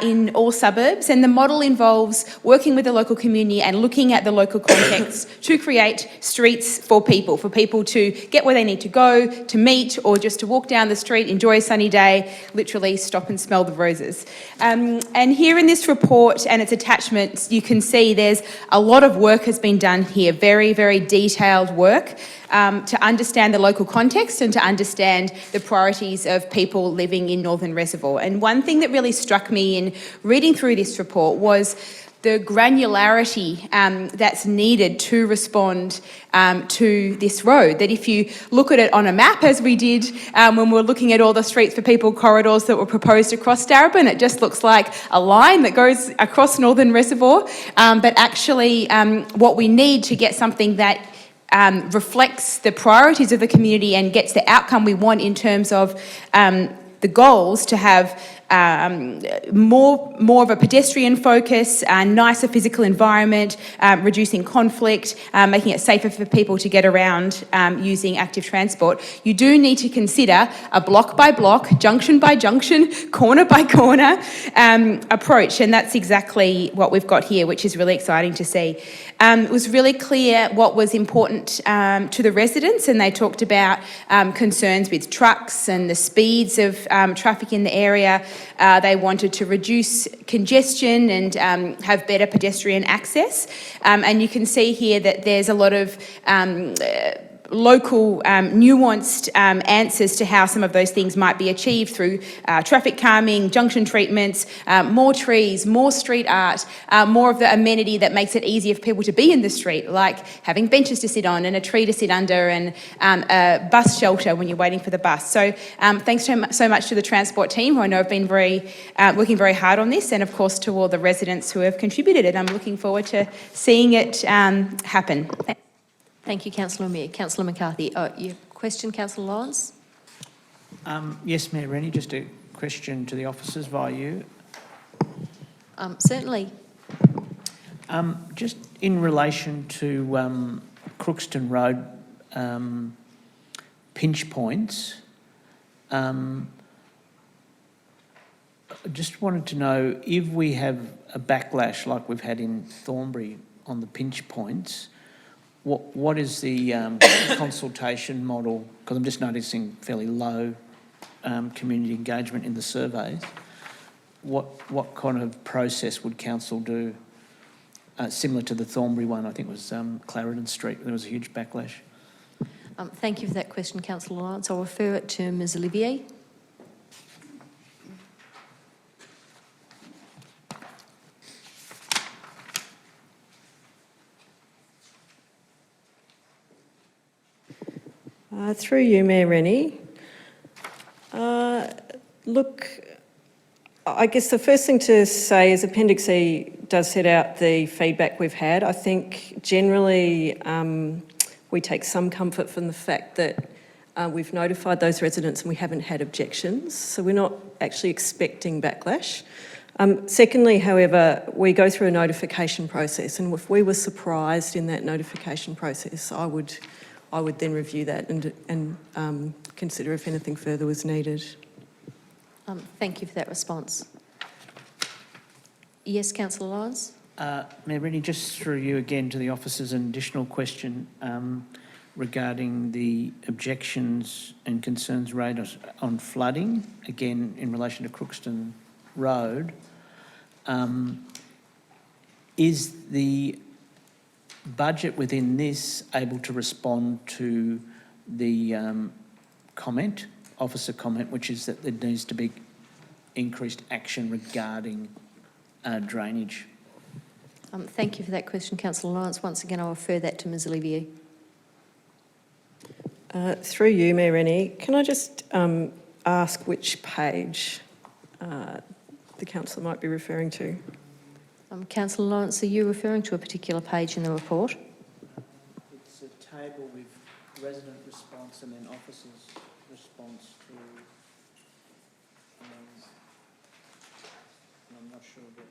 in all suburbs, and the model involves working with the local community and looking at the local context to create streets for people to get where they need to go, to meet, or just to walk down the street, enjoy a sunny day, literally stop and smell the roses. And here in this report and its attachments, you can see there's a lot of work has been done here, very, very detailed work to understand the local context and to understand the priorities of people living in Northern Reservoir. And one thing that really struck me in reading through this report was the granularity that's needed to respond to this road. That if you look at it on a map, as we did when we were looking at all the streets for people corridors that were proposed across Darebin, it just looks like a line that goes across Northern Reservoir. But actually, what we need to get something that reflects the priorities of the community and gets the outcome we want in terms of the goals to have more of a pedestrian focus, nicer physical environment, reducing conflict, making it safer for people to get around using active transport. You do need to consider a block by block, junction by junction, corner by corner approach, and that's exactly what we've got here, which is really exciting to see. It was really clear what was important to the residents, and they talked about concerns with trucks and the speeds of traffic in the area. They wanted to reduce congestion and have better pedestrian access. And you can see here that there's a lot of local nuanced answers to how some of those things might be achieved through traffic calming, junction treatments, more trees, more street art, more of the amenity that makes it easier for people to be in the street, like having benches to sit on and a tree to sit under and a bus shelter when you're waiting for the bus. So thanks so much to the transport team, who I know have been working very hard on this, and of course to all the residents who have contributed, and I'm looking forward to seeing it happen. Thank you, Councillor Amir. Councillor McCarthy, your question, Councillor Lawrence? Yes, Mayor Rennie, just a question to the officers via you. Certainly. Just in relation to Crookston Road pinch points, I just wanted to know if we have a backlash like we've had in Thornbury on the pinch points, what is the consultation model? Because I'm just noticing fairly low community engagement in the surveys. What kind of process would council do? Similar to the Thornbury one, I think it was Clarendon Street, there was a huge backlash. Thank you for that question, Councillor Lawrence. I'll refer it to Ms Olivier. Through you, Mayor Rennie. Look, I guess the first thing to say is Appendix E does set out the feedback we've had. I think generally we take some comfort from the fact that we've notified those residents and we haven't had objections, so we're not actually expecting backlash. Secondly, however, we go through a notification process, and if we were surprised in that notification process, I would then review that and consider if anything further was needed. Thank you for that response. Yes, Councillor Lawrence? Mayor Rennie, just through you again to the officers, an additional question regarding the objections and concerns raised on flooding, again in relation to Crookston Road. Is the budget within this able to respond to the officer comment, which is that there needs to be increased action regarding drainage? Thank you for that question, Councillor Lawrence. Once again, I'll refer that to Ms Olivier. Through you, Mayor Rennie, can I just ask which page the councillor might be referring to? Councillor Lawrence, are you referring to a particular page in the report? It's a table with resident response and then officers' response to... I'm not sure that...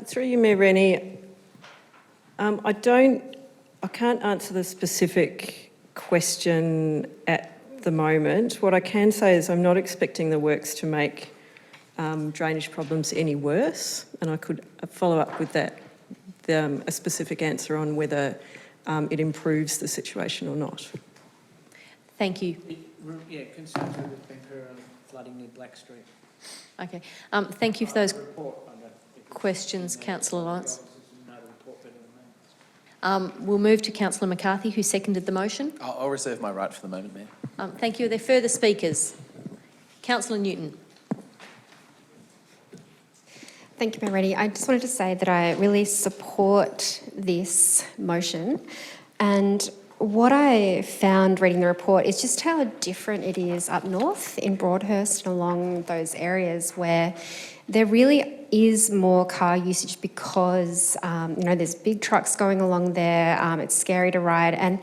Through you, Mayor Rennie, I I can't answer the specific question at the moment. What I can say is I'm not expecting the works to make drainage problems any worse, and I could follow up with that, a specific answer on whether it improves the situation or not. Thank you. Yeah, concerns with Bencura flooding near Black Street. Okay. Thank you for those questions, Councillor Lawrence. We'll move to Councillor McCarthy, who seconded the motion. I'll reserve my right for the moment, Mayor. Thank you. Are there further speakers? Councillor Newton. Thank you, Mayor Reddy. I just wanted to say that I really support this motion, and what I found reading the report is just how different it is up north in Broadhurst and along those areas where there really is more car usage because, there's big trucks going along there, it's scary to ride. And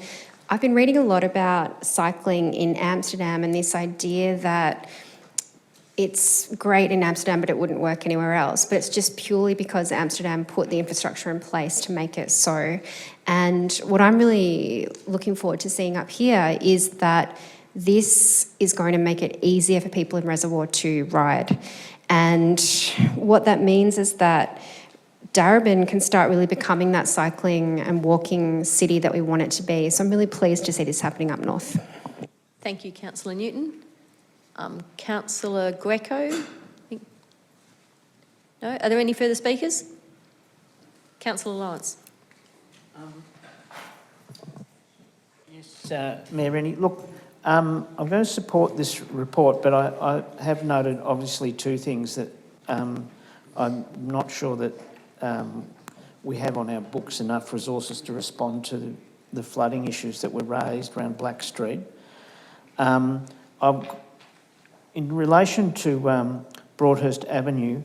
I've been reading a lot about cycling in Amsterdam and this idea that it's great in Amsterdam, but it wouldn't work anywhere else. But it's just purely because Amsterdam put the infrastructure in place to make it so. And what I'm really looking forward to seeing up here is that this is going to make it easier for people in Reservoir to ride. And what that means is that Darebin can start really becoming that cycling and walking city that we want it to be. So I'm really pleased to see this happening up north. Thank you, Councillor Newton. Councillor Greco? No? Are there any further speakers? Councillor Lawrence. Yes, Mayor Rennie. Look, I'm going to support this report, but I have noted obviously two things that I'm not sure that we have on our books enough resources to respond to the flooding issues that were raised around Black Street. In relation to Broadhurst Avenue,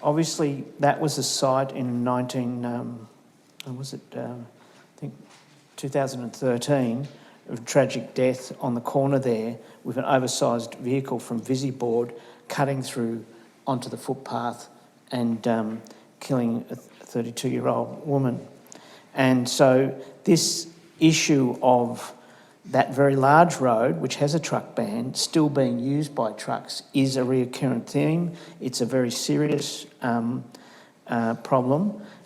obviously that was a site in 2013, of tragic death on the corner there with an oversized vehicle from Visiboard cutting through onto the footpath and killing a 32-year-old woman. And so this issue of that very large road, which has a truck ban, still being used by trucks, is a recurrent theme. It's a very serious problem.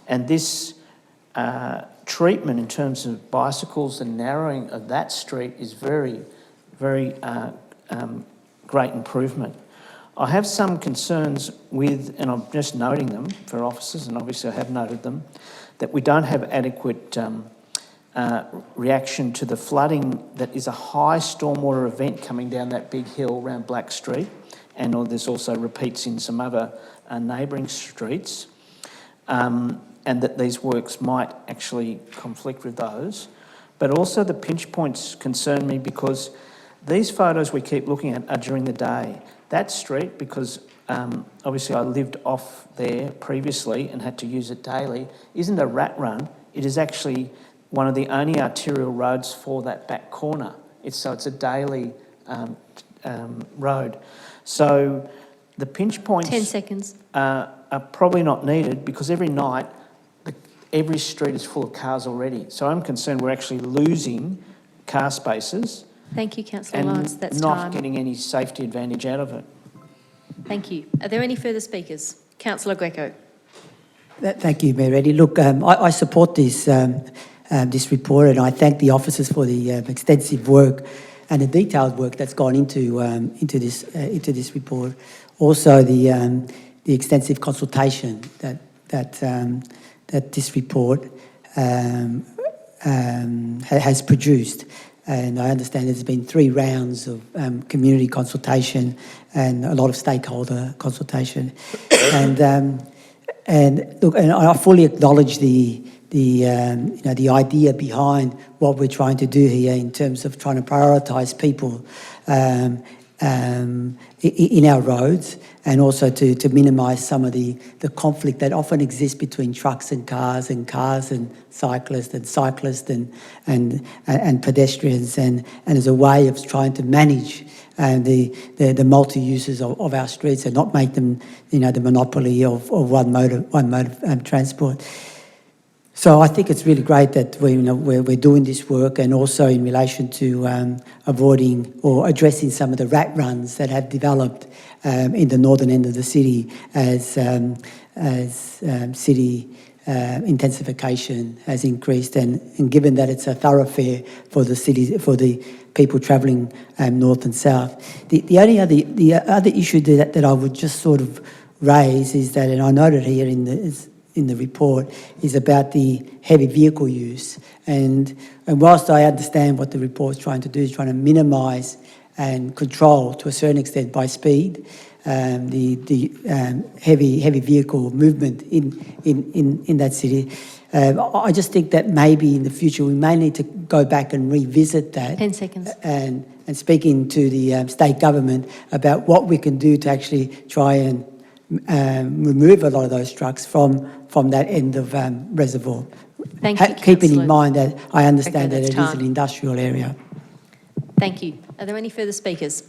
And this treatment in terms of bicycles and narrowing of that street is very, very great improvement. I have some concerns with, and I'm just noting them for officers, and obviously I have noted them, that we don't have adequate reaction to the flooding that is a high stormwater event coming down that big hill around Black Street, and there's also repeats in some other neighbouring streets, and that these works might actually conflict with those. But also the pinch points concern me because these photos we keep looking at are during the day. That street, because obviously I lived off there previously and had to use it daily, isn't a rat run. It is actually one of the only arterial roads for that back corner. It's a daily road. So the pinch points 10 seconds. Are probably not needed because every night every street is full of cars already. So I'm concerned we're actually losing car spaces. Thank you, Councillor and Lawrence. That's not time. getting any safety advantage out of it. Thank you. Are there any further speakers? Councillor Greco. Thank you, Mayor Reddy. Look, I support this report, and I thank the officers for the extensive work and the detailed work that's gone into this report. Also, the extensive consultation that this report has produced. And I understand there's been 3 rounds of community consultation and a lot of stakeholder consultation. And look, and I fully acknowledge the idea behind what we're trying to do here in terms of trying to prioritise people in our roads, and also to minimise some of the conflict that often exists between trucks and cars and cyclists and pedestrians, and as a way of trying to manage the multi-uses of our streets and not make them the monopoly of one mode of transport. So I think it's really great that we're doing this work, and also in relation to avoiding or addressing some of the rat runs that have developed in the northern end of the city as city intensification has increased, and given that it's a thoroughfare for the city, for the people travelling north and south. The other issue that I would just sort of raise is that, and I noted here in the report, is about the heavy vehicle use. And whilst I understand what the report's trying to do, is trying to minimise and control to a certain extent by speed the heavy vehicle movement in that city. I just think that maybe in the future we may need to go back and revisit that. 10 seconds. And speaking to the state government about what we can do to actually try and remove a lot of those trucks from that end of reservoir. Thank you, Keeping Councillor. in mind that I understand Okay, that it that's is an time. industrial area. Thank you. Are there any further speakers?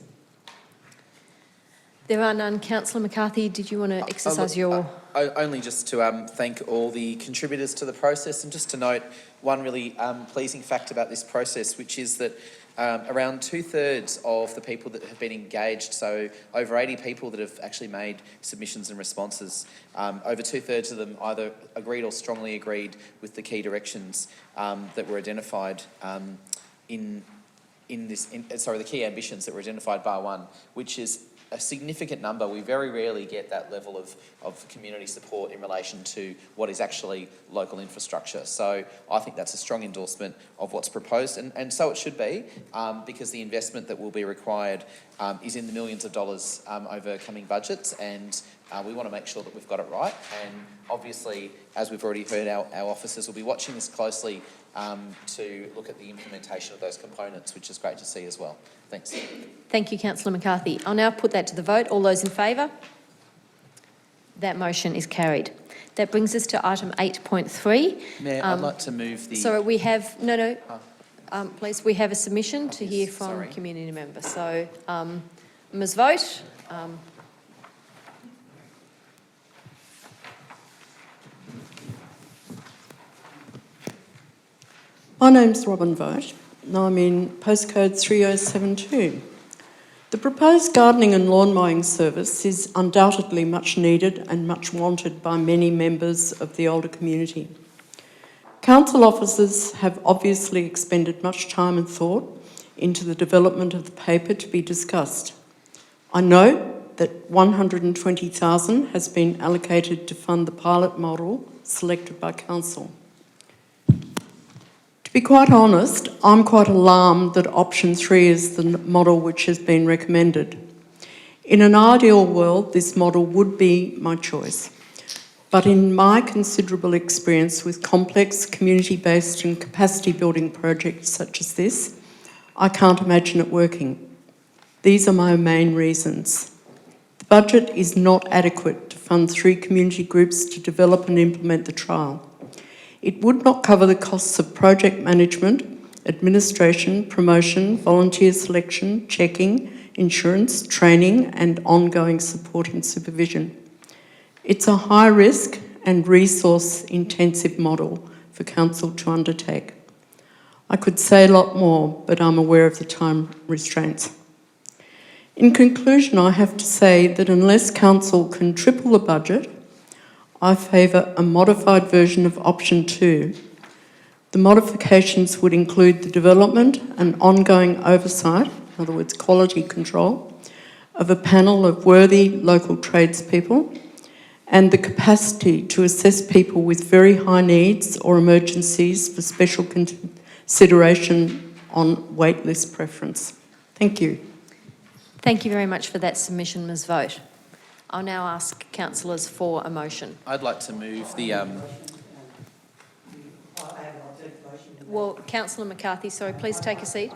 There are none. Councillor McCarthy, did you want to exercise your... Only just to thank all the contributors to the process, and just to note one really pleasing fact about this process, which is that around 2/3 of the people that have been engaged, so over 80 people that have actually made submissions and responses, over 2/3 of them either agreed or strongly agreed with the key directions that were identified the key ambitions that were identified bar one, which is a significant number. We very rarely get that level of community support in relation to what is actually local infrastructure. So I think that's a strong endorsement of what's proposed, and so it should be, because the investment that will be required is in the millions of dollars over coming budgets, and we want to make sure that we've got it right. And obviously, as we've already heard, our officers will be watching this closely to look at the implementation of those components, which is great to see as well. Thanks. Thank you, Councillor McCarthy. I'll now put that to the vote. All those in favour? That motion is carried. That brings us to item 8.3. Mayor, I'd like to move the... Sorry, we have... No. Please, we have a submission to hear from community members. So, Ms. Vote. My name's Robin Vogt, and I'm in postcode 3072. The proposed gardening and lawn mowing service is undoubtedly much needed and much wanted by many members of the older community. Council officers have obviously expended much time and thought into the development of the paper to be discussed. I know that $120,000 has been allocated to fund the pilot model selected by Council. To be quite honest, I'm quite alarmed that option 3 is the model which has been recommended. In an ideal world, this model would be my choice. But in my considerable experience with complex community-based and capacity-building projects such as this, I can't imagine it working. These are my main reasons. The budget is not adequate to fund 3 community groups to develop and implement the trial. It would not cover the costs of project management, administration, promotion, volunteer selection, checking, insurance, training, and ongoing support and supervision. It's a high-risk and resource-intensive model for Council to undertake. I could say a lot more, but I'm aware of the time restraints. In conclusion, I have to say that unless Council can triple the budget, I favour a modified version of option 2. The modifications would include the development and ongoing oversight, in other words, quality control, of a panel of worthy local tradespeople, and the capacity to assess people with very high needs or emergencies for special consideration on waitlist preference. Thank you. Thank you very much for that submission, Ms. Vogt. I'll now ask councillors for a motion. I'd like to move the... Well, Councillor McCarthy, sorry, please take a seat.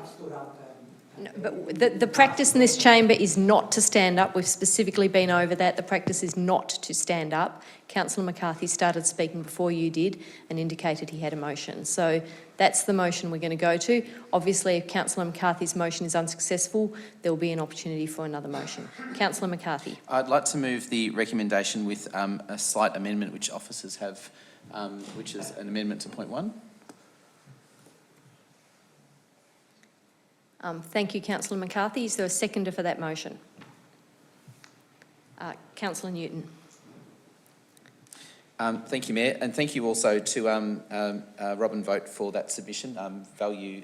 No, but the practice in this chamber is not to stand up. We've specifically been over that. The practice is not to stand up. Councillor McCarthy started speaking before you did and indicated he had a motion. So that's the motion we're going to go to. Obviously, if Councillor McCarthy's motion is unsuccessful, there will be an opportunity for another motion. Councillor McCarthy. I'd like to move the recommendation with a slight amendment which officers have which is an amendment to point 1. Thank you, Councillor McCarthy. Is there a seconder for that motion? Councillor Newton. Thank you, Mayor, and thank you also to Robin Vogt for that submission. Value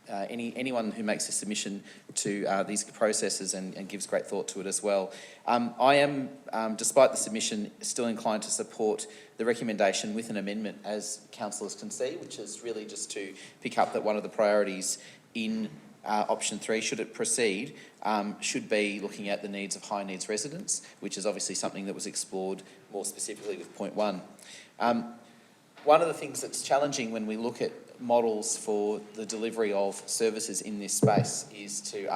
anyone who makes a submission to these processes and gives great thought to it as well. I am, despite the submission, still inclined to support the recommendation with an amendment, as councillors can see, which is really just to pick up that one of the priorities in option 3, should it proceed, should be looking at the needs of high needs residents, which is obviously something that was explored more specifically with point 1. One of the things that's challenging when we look at models for the delivery of services in this space is to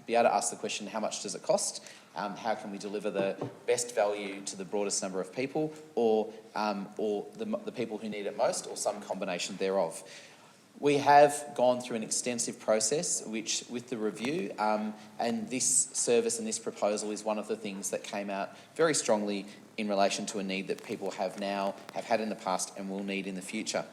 be able to ask the question, how much does it cost? How can we deliver the best value to the broadest number of people, or the people who need it most, or some combination thereof? We have gone through an extensive process with the review, and this service and this proposal is one of the things that came out very strongly in relation to a need that people have now, have had in the past, and will need in the future.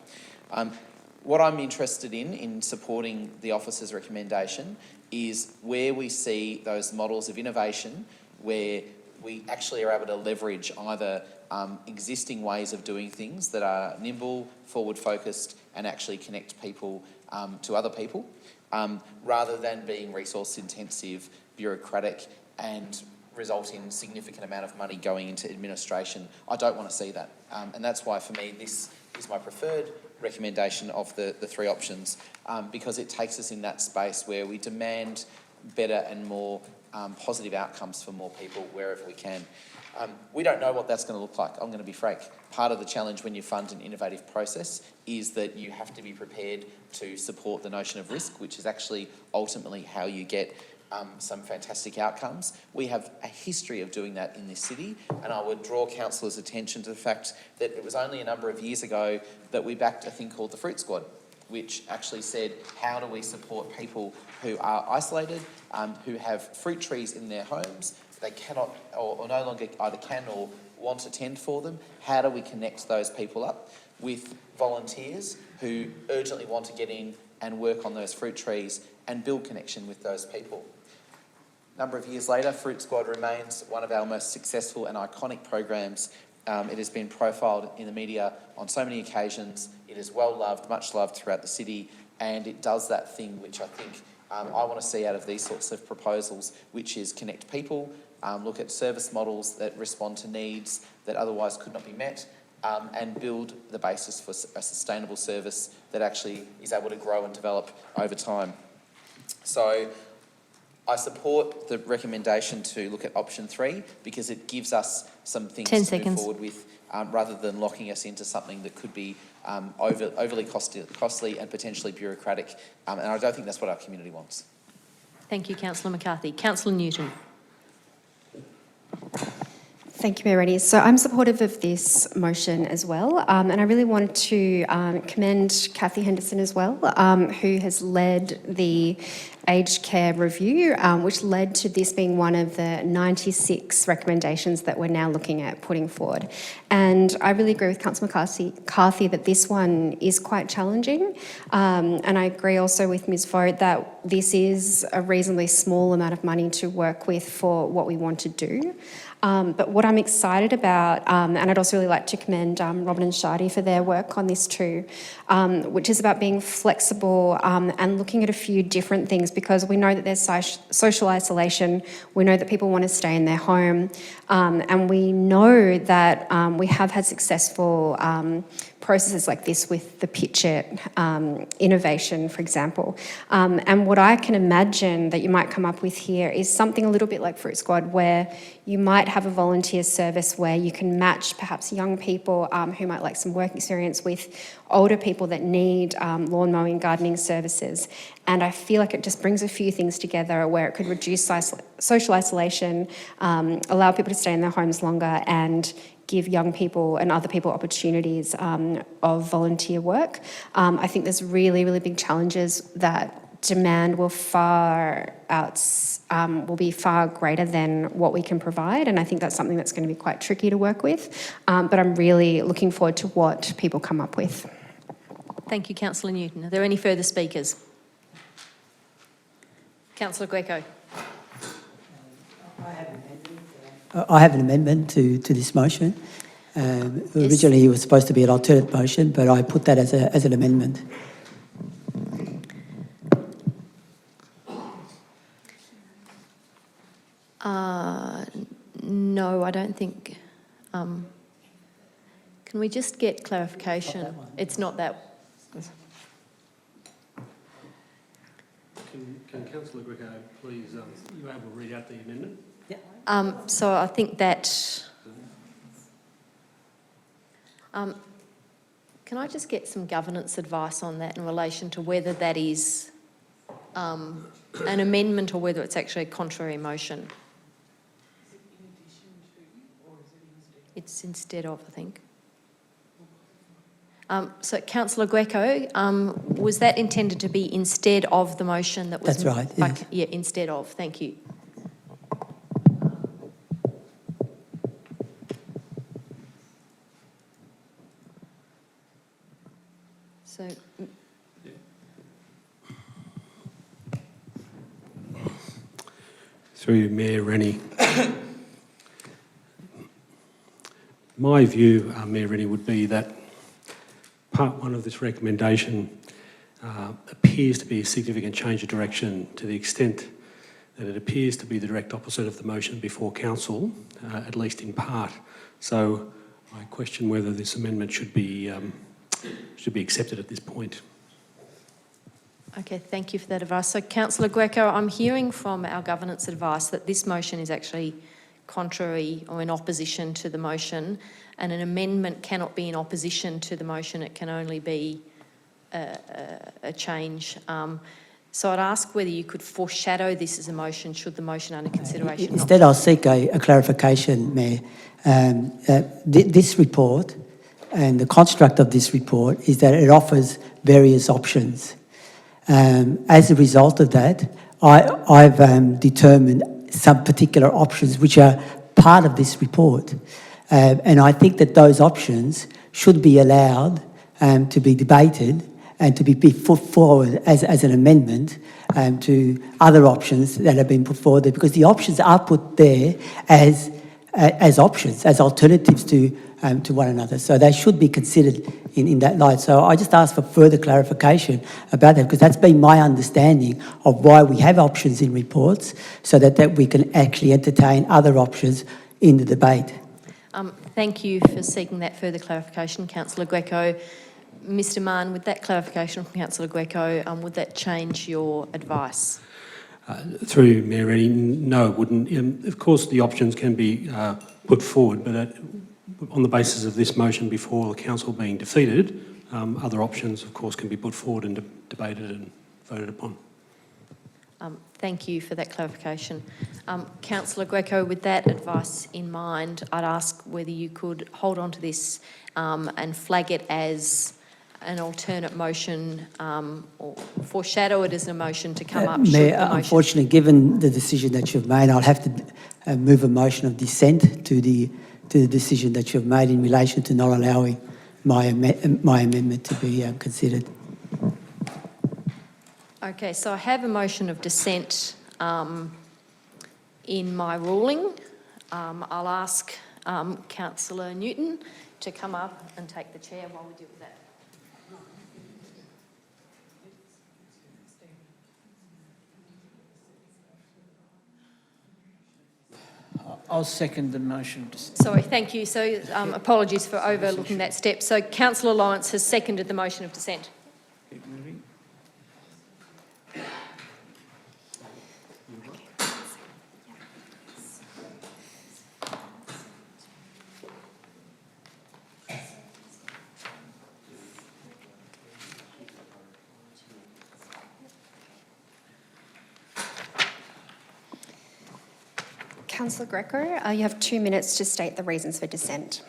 What I'm interested in supporting the officer's recommendation is where we see those models of innovation where we actually are able to leverage either existing ways of doing things that are nimble, forward-focused, and actually connect people to other people, rather than being resource-intensive, bureaucratic, and result in significant amount of money going into administration. I don't want to see that. And that's why, for me, this is my preferred recommendation of the 3 options, because it takes us in that space where we demand better and more positive outcomes for more people wherever we can. We don't know what that's going to look like, I'm going to be frank. Part of the challenge when you fund an innovative process is that you have to be prepared to support the notion of risk, which is actually ultimately how you get some fantastic outcomes. We have a history of doing that in this city, and I would draw councillors' attention to the fact that it was only a number of years ago that we backed a thing called the Fruit Squad, which actually said, how do we support people who are isolated, who have fruit trees in their homes, they cannot or no longer either can or want to tend for them? How do we connect those people up with volunteers who urgently want to get in and work on those fruit trees and build connection with those people? A number of years later, Fruit Squad remains one of our most successful and iconic programs. It has been profiled in the media on so many occasions. It is well loved, much loved throughout the city, and it does that thing which I think I want to see out of these sorts of proposals, which is connect people, look at service models that respond to needs that otherwise could not be met, and build the basis for a sustainable service that actually is able to grow and develop over time. So I support the recommendation to look at option 3 because it gives us some things 10 to seconds. move forward with, rather than locking us into something that could be overly costly and potentially bureaucratic. And I don't think that's what our community wants. Thank you, Councillor McCarthy. Councillor Newton. Thank you, Mayor Reddy. So I'm supportive of this motion as well, and I really want to commend Kathy Henderson as well, who has led the aged care review, which led to this being one of the 96 recommendations that we're now looking at putting forward. And I really agree with Councillor McCarthy that this one is quite challenging, and I agree also with Ms Vogt that this is a reasonably small amount of money to work with for what we want to do. But what I'm excited about, and I'd also really like to commend Robin and Shardy for their work on this too, which is about being flexible and looking at a few different things, because we know that there's social isolation, we know that people want to stay in their home, and we know that we have had successful processes like this with the Pitch-It innovation, for example. And what I can imagine that you might come up with here is something a little bit like Fruit Squad, where you might have a volunteer service where you can match perhaps young people who might like some work experience with older people that need lawn mowing, gardening services. And I feel like it just brings a few things together where it could reduce social isolation, allow people to stay in their homes longer, and give young people and other people opportunities of volunteer work. I think there's really, really big challenges that demand will be far greater than what we can provide, and I think that's something that's going to be quite tricky to work with. But I'm really looking forward to what people come up with. Thank you, Councillor Newton. Are there any further speakers? Councillor Greco. I have an amendment to this motion. Originally, it was supposed to be an alternate motion, but I put that as an amendment. No, I don't think. Can we just get clarification? It's not that. Can Councillor Greco please, you able to read out the amendment? So I think that. Can I just get some governance advice on that in relation to whether that is an amendment or whether it's actually a contrary motion? It's instead of, I think. So, Councillor Greco, was that intended to be instead of the motion that was... That's right, yes. Yeah, instead of. Thank you. So... Through Mayor Rennie. My view, Mayor Rennie, would be that part one of this recommendation appears to be a significant change of direction to the extent that it appears to be the direct opposite of the motion before council, at least in part. So I question whether this amendment should be accepted at this point. Okay, thank you for that advice. So, Councillor Greco, I'm hearing from our governance advice that this motion is actually contrary or in opposition to the motion, and an amendment cannot be in opposition to the motion. It can only be a change. So I'd ask whether you could foreshadow this as a motion should the motion under consideration not... Instead, I'll seek a clarification, Mayor. This report and the construct of this report is that it offers various options. As a result of that, I've determined some particular options which are part of this report. And I think that those options should be allowed to be debated and to be put forward as an amendment to other options that have been put forward there, because the options are put there as options, as alternatives to one another. So they should be considered in that light. So I just ask for further clarification about that, because that's been my understanding of why we have options in reports, so that we can actually entertain other options in the debate. Thank you for seeking that further clarification, Councillor Greco. Mr Mann, with that clarification from Councillor Greco, would that change your advice? Through Mayor Rennie, no, it wouldn't. Of course, the options can be put forward, but on the basis of this motion before the council being defeated, other options, of course, can be put forward and debated and voted upon. Thank you for that clarification. Councillor Greco, with that advice in mind, I'd ask whether you could hold on to this and flag it as an alternate motion or foreshadow it as a motion to come up. Mayor, unfortunately, given the decision that you've made, I'll have to move a motion of dissent to the decision that you've made in relation to not allowing my amendment to be considered. Okay, so I have a motion of dissent in my ruling. I'll ask Councillor Newton to come up and take the chair while we deal with that. I'll second the motion. Sorry, thank you. So apologies for overlooking that step. So Councillor Lawrence has seconded the motion of dissent. Keep moving. Councillor Greco, you have 2 minutes to state the reasons for dissent.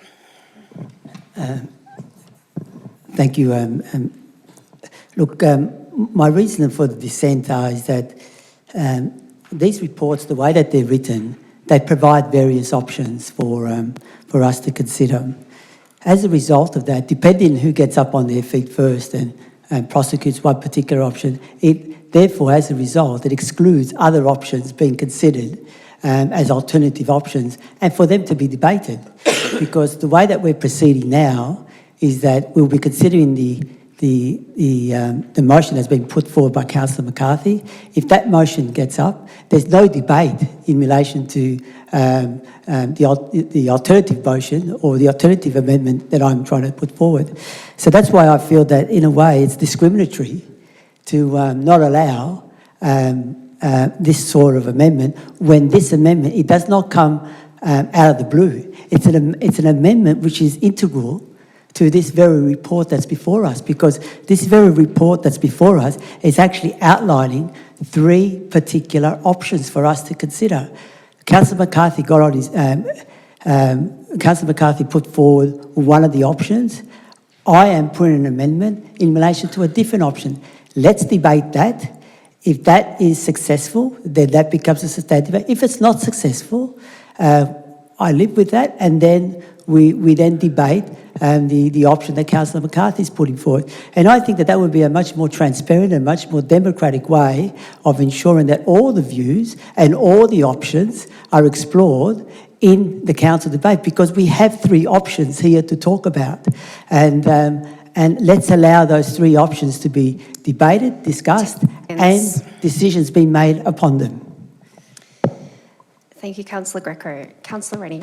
Thank you. Look, my reason for the dissent is that these reports, the way that they're written, they provide various options for us to consider. As a result of that, depending on who gets up on their feet first and prosecutes one particular option, therefore, as a result, it excludes other options being considered as alternative options and for them to be debated. Because the way that we're proceeding now is that we'll be considering the motion that's been put forward by Councillor McCarthy. If that motion gets up, there's no debate in relation to the alternative motion or the alternative amendment that I'm trying to put forward. So that's why I feel that, in a way, it's discriminatory to not allow this sort of amendment when this amendment, it does not come out of the blue. It's an amendment which is integral to this very report that's before us, because this very report that's before us is actually outlining 3 particular options for us to consider. Councillor McCarthy got on his... Councillor McCarthy put forward one of the options. I am putting an amendment in relation to a different option. Let's debate that. If that is successful, then that becomes a sustained debate. If it's not successful, I live with that, and then we then debate the option that Councillor McCarthy is putting forward. And I think that would be a much more transparent and much more democratic way of ensuring that all the views and all the options are explored in the council debate, because we have 3 options here to talk about. And let's allow those 3 options to be debated, discussed, and decisions being made upon them. Thank you, Councillor Greco. Councillor Rennie.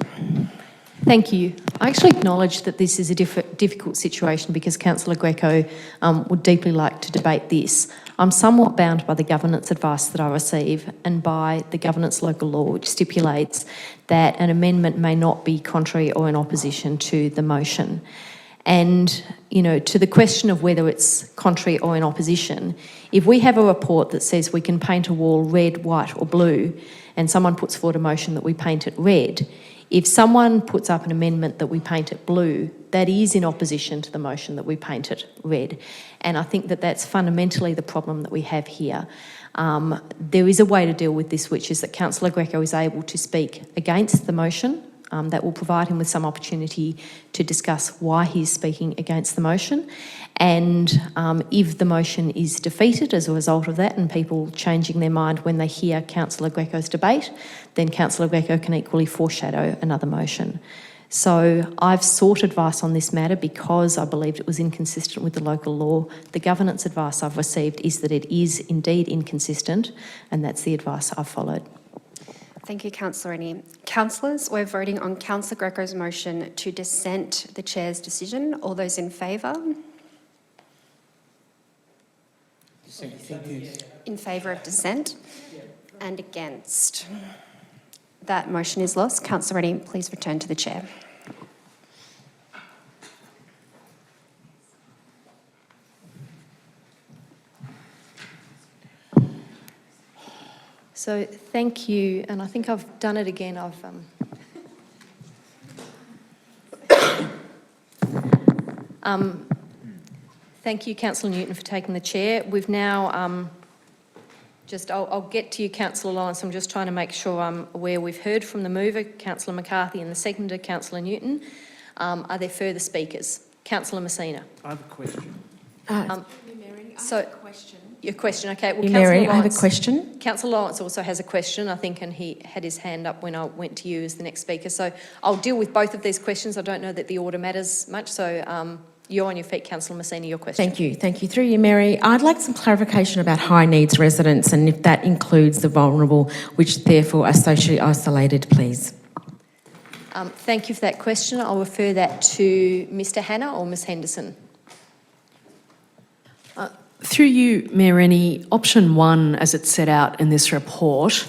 Thank you. I actually acknowledge that this is a difficult situation because Councillor Greco would deeply like to debate this. I'm somewhat bound by the governance advice that I receive and by the governance local law, which stipulates that an amendment may not be contrary or in opposition to the motion. And, you know, to the question of whether it's contrary or in opposition, if we have a report that says we can paint a wall red, white or blue, and someone puts forward a motion that we paint it red, if someone puts up an amendment that we paint it blue, that is in opposition to the motion that we paint it red. And I think that that's fundamentally the problem that we have here. There is a way to deal with this, which is that Councillor Greco is able to speak against the motion. That will provide him with some opportunity to discuss why he's speaking against the motion. And if the motion is defeated as a result of that and people changing their mind when they hear Councillor Greco's debate, then Councillor Greco can equally foreshadow another motion. So I've sought advice on this matter because I believed it was inconsistent with the local law. The governance advice I've received is that it is indeed inconsistent, and that's the advice I've followed. Thank you, Councillor Rennie. Councillors, we're voting on Councillor Greco's motion to dissent the Chair's decision. All those in favour? In favour of dissent? And against? That motion is lost. Councillor Rennie, please return to the Chair. So thank you, and I think I've done it again. Thank you, Councillor Newton, for taking the chair. We've now I'll get to you, Councillor Lawrence. I'm just trying to make sure I'm aware. We've heard from the mover, Councillor McCarthy, and the seconder, Councillor Newton. Are there further speakers? Councillor Messina. I have a question. Your question, okay. Well, Mary, I have a question. Councillor Lawrence also has a question, I think, and he had his hand up when I went to you as the next speaker. So I'll deal with both of these questions. I don't know that the order matters much. So you're on your feet, Councillor Messina, your question. Thank you. Thank you. Through you, Mary, I'd like some clarification about high needs residents and if that includes the vulnerable, which therefore are socially isolated, please. Thank you for that question. I'll refer that to Mr Hanna or Ms Henderson. Through you, Mayor Rennie, option 1, as it's set out in this report,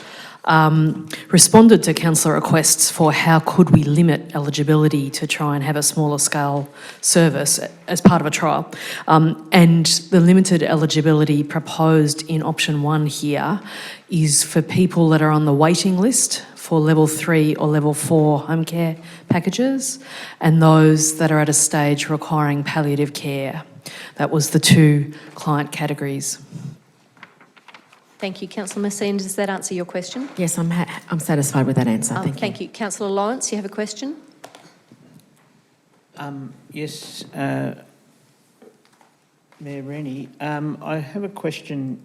responded to councillor requests for how could we limit eligibility to try and have a smaller scale service as part of a trial. And the limited eligibility proposed in option 1 here is for people that are on the waiting list for level 3 or level 4 home care packages and those that are at a stage requiring palliative care. That was the two client categories. Thank you. Councillor Messina, does that answer your question? Yes, I'm satisfied with that answer. Thank you. Councillor Lawrence, you have a question? Yes, Mayor Rennie, I have a question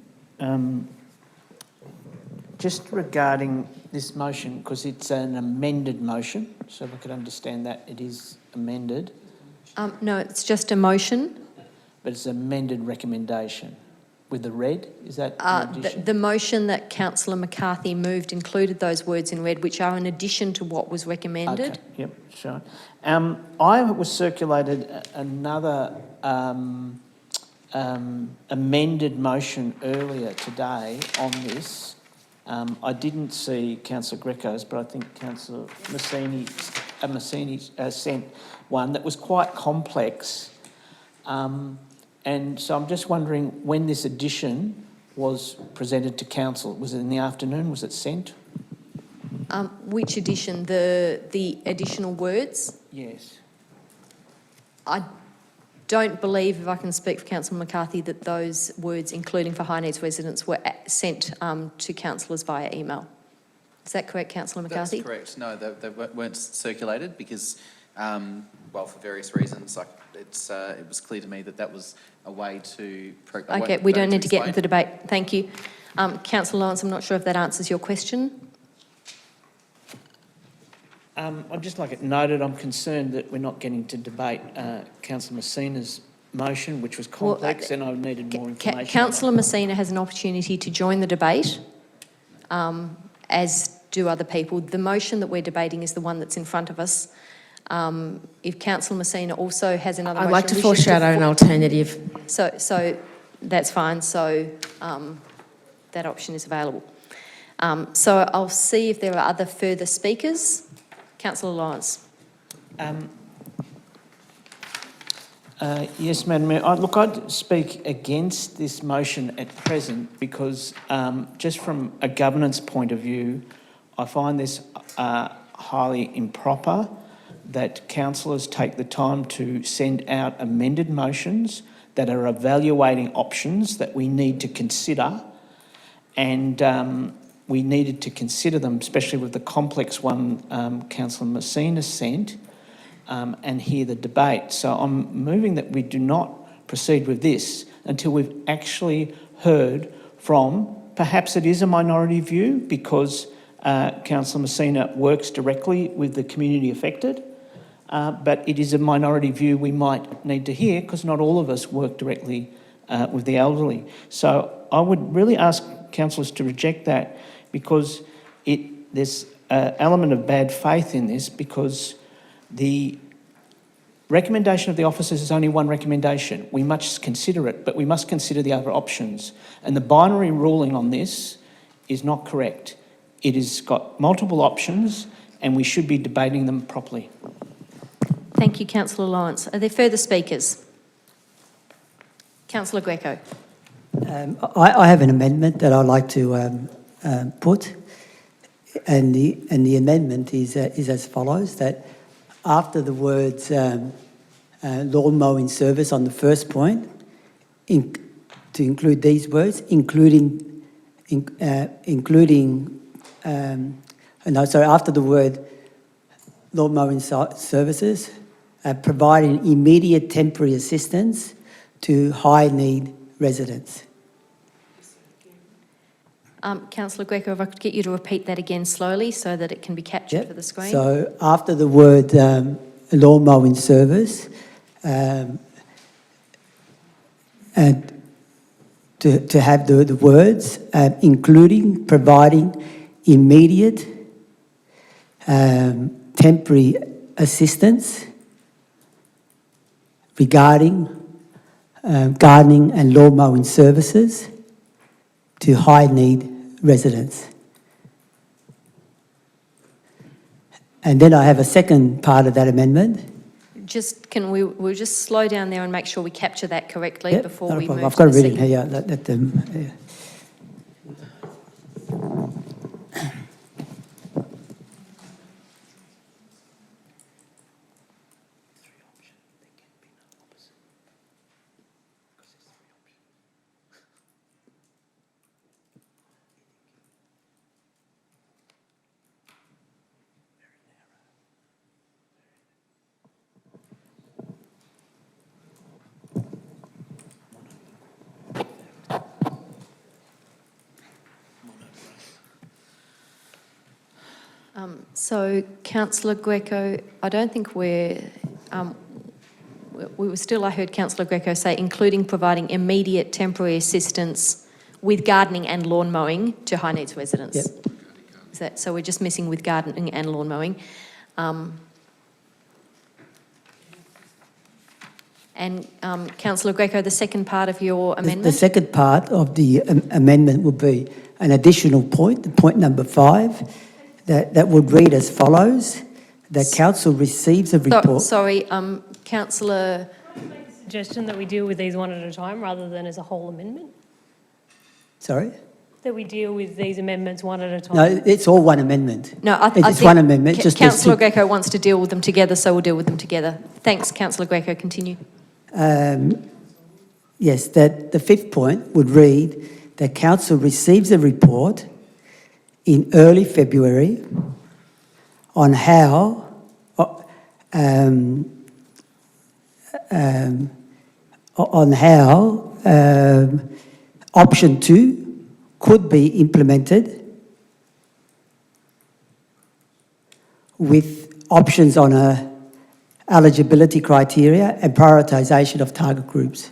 just regarding this motion, because it's an amended motion, so if I could understand that it is amended. No, it's just a motion. But it's an amended recommendation with the red, is that an addition? The motion that Councillor McCarthy moved included those words in red, which are in addition to what was recommended. Okay, yep, sure. I was circulated another amended motion earlier today on this. I didn't see Councillor Greco's, but I think Councillor Massini sent one that was quite complex. And so I'm just wondering when this addition was presented to council. Was it in the afternoon? Was it sent? Which addition? The additional words? Yes. I don't believe, if I can speak for Councillor McCarthy, that those words, including for high needs residents, were sent to councillors via email. Is that correct, Councillor McCarthy? That's correct. No, they weren't circulated because, well, for various reasons, it was clear to me that that was a way to... Okay, we don't need to get into the debate. Thank you. Councillor Lawrence, I'm not sure if that answers your question. I'd just like it noted, I'm concerned that we're not getting to debate Councillor Messina's motion, which was complex, and I needed more information. Councillor Messina has an opportunity to join the debate, as do other people. The motion that we're debating is the one that's in front of us. If Councillor Messina also has another motion... I'd like to foreshadow an alternative. So that's fine. So that option is available. So I'll see if there are other further speakers. Councillor Lawrence. Yes, Madam Mayor. Look, I'd speak against this motion at present because just from a governance point of view, I find this highly improper that councillors take the time to send out amended motions that are evaluating options that we need to consider, and we needed to consider them, especially with the complex one Councillor Messina sent, and hear the debate. So I'm moving that we do not proceed with this until we've actually heard from, perhaps it is a minority view because Councillor Messina works directly with the community affected, but it is a minority view we might need to hear because not all of us work directly with the elderly. So I would really ask councillors to reject that because there's an element of bad faith in this because the recommendation of the officers is only one recommendation. We must consider it, but we must consider the other options. And the binary ruling on this is not correct. It has got multiple options and we should be debating them properly. Thank you, Councillor Lawrence. Are there further speakers? Councillor Greco. I have an amendment that I'd like to put, and the amendment is as follows: that after the words lawn mowing service on the first point, to include these words, after the word lawn mowing services, providing immediate temporary assistance to high need residents. Councillor Greco, if I could get you to repeat that again slowly so that it can be captured for the screen. So after the word lawn mowing service, and to have the words including providing immediate temporary assistance regarding gardening and lawn mowing services to high need residents. And then I have a second part of that amendment. We'll just slow down there and make sure we capture that correctly before we move I've got to a the reading second. here. So, Councillor Greco, I don't think we were still, I heard Councillor Greco say, including providing immediate temporary assistance with gardening and lawn mowing to high needs residents. Yep. Is that, so we're just missing with gardening and lawn mowing. And Councillor Greco, the second part of your amendment? The second part of the amendment would be an additional point, point number 5, that would read as follows. The council receives a report. Sorry, Councillor... Suggestion that we deal with these one at a time rather than as a whole amendment? Sorry? That we deal with these amendments one at a time? No, it's all one amendment. No, I it's think one amendment. Councillor Greco wants to deal with them together, so we'll deal with them together. Thanks, Councillor Greco. Continue. Yes, that the 5th point would read, the council receives a report in early February on how option 2 could be implemented with options on a eligibility criteria and prioritisation of target groups.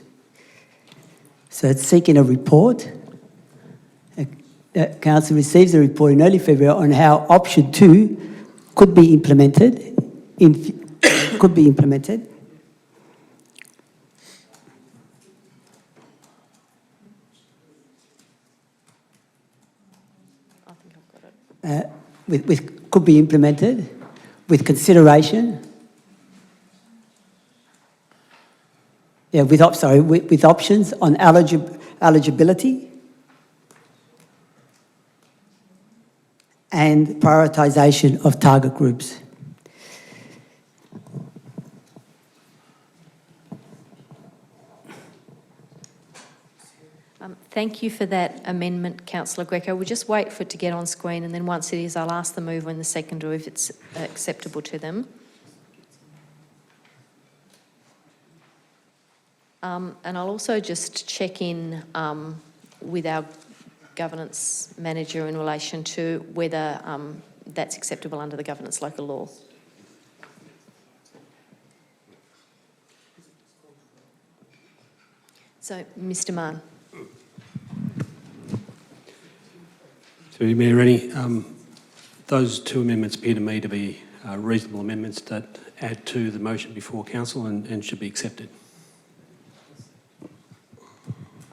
So it's seeking a report. Council receives a report in early February on how option 2 could be implemented. Could be implemented with consideration. Yeah, with options on eligibility and prioritisation of target groups. Thank you for that amendment, Councillor Greco. We'll just wait for it to get on screen, and then once it is, I'll ask the mover and the seconder if it's acceptable to them. And I'll also just check in with our governance manager in relation to whether that's acceptable under the governance local law. So, Mr. Mann. To Mayor Rennie, those 2 amendments appear to me to be reasonable amendments that add to the motion before council and should be accepted.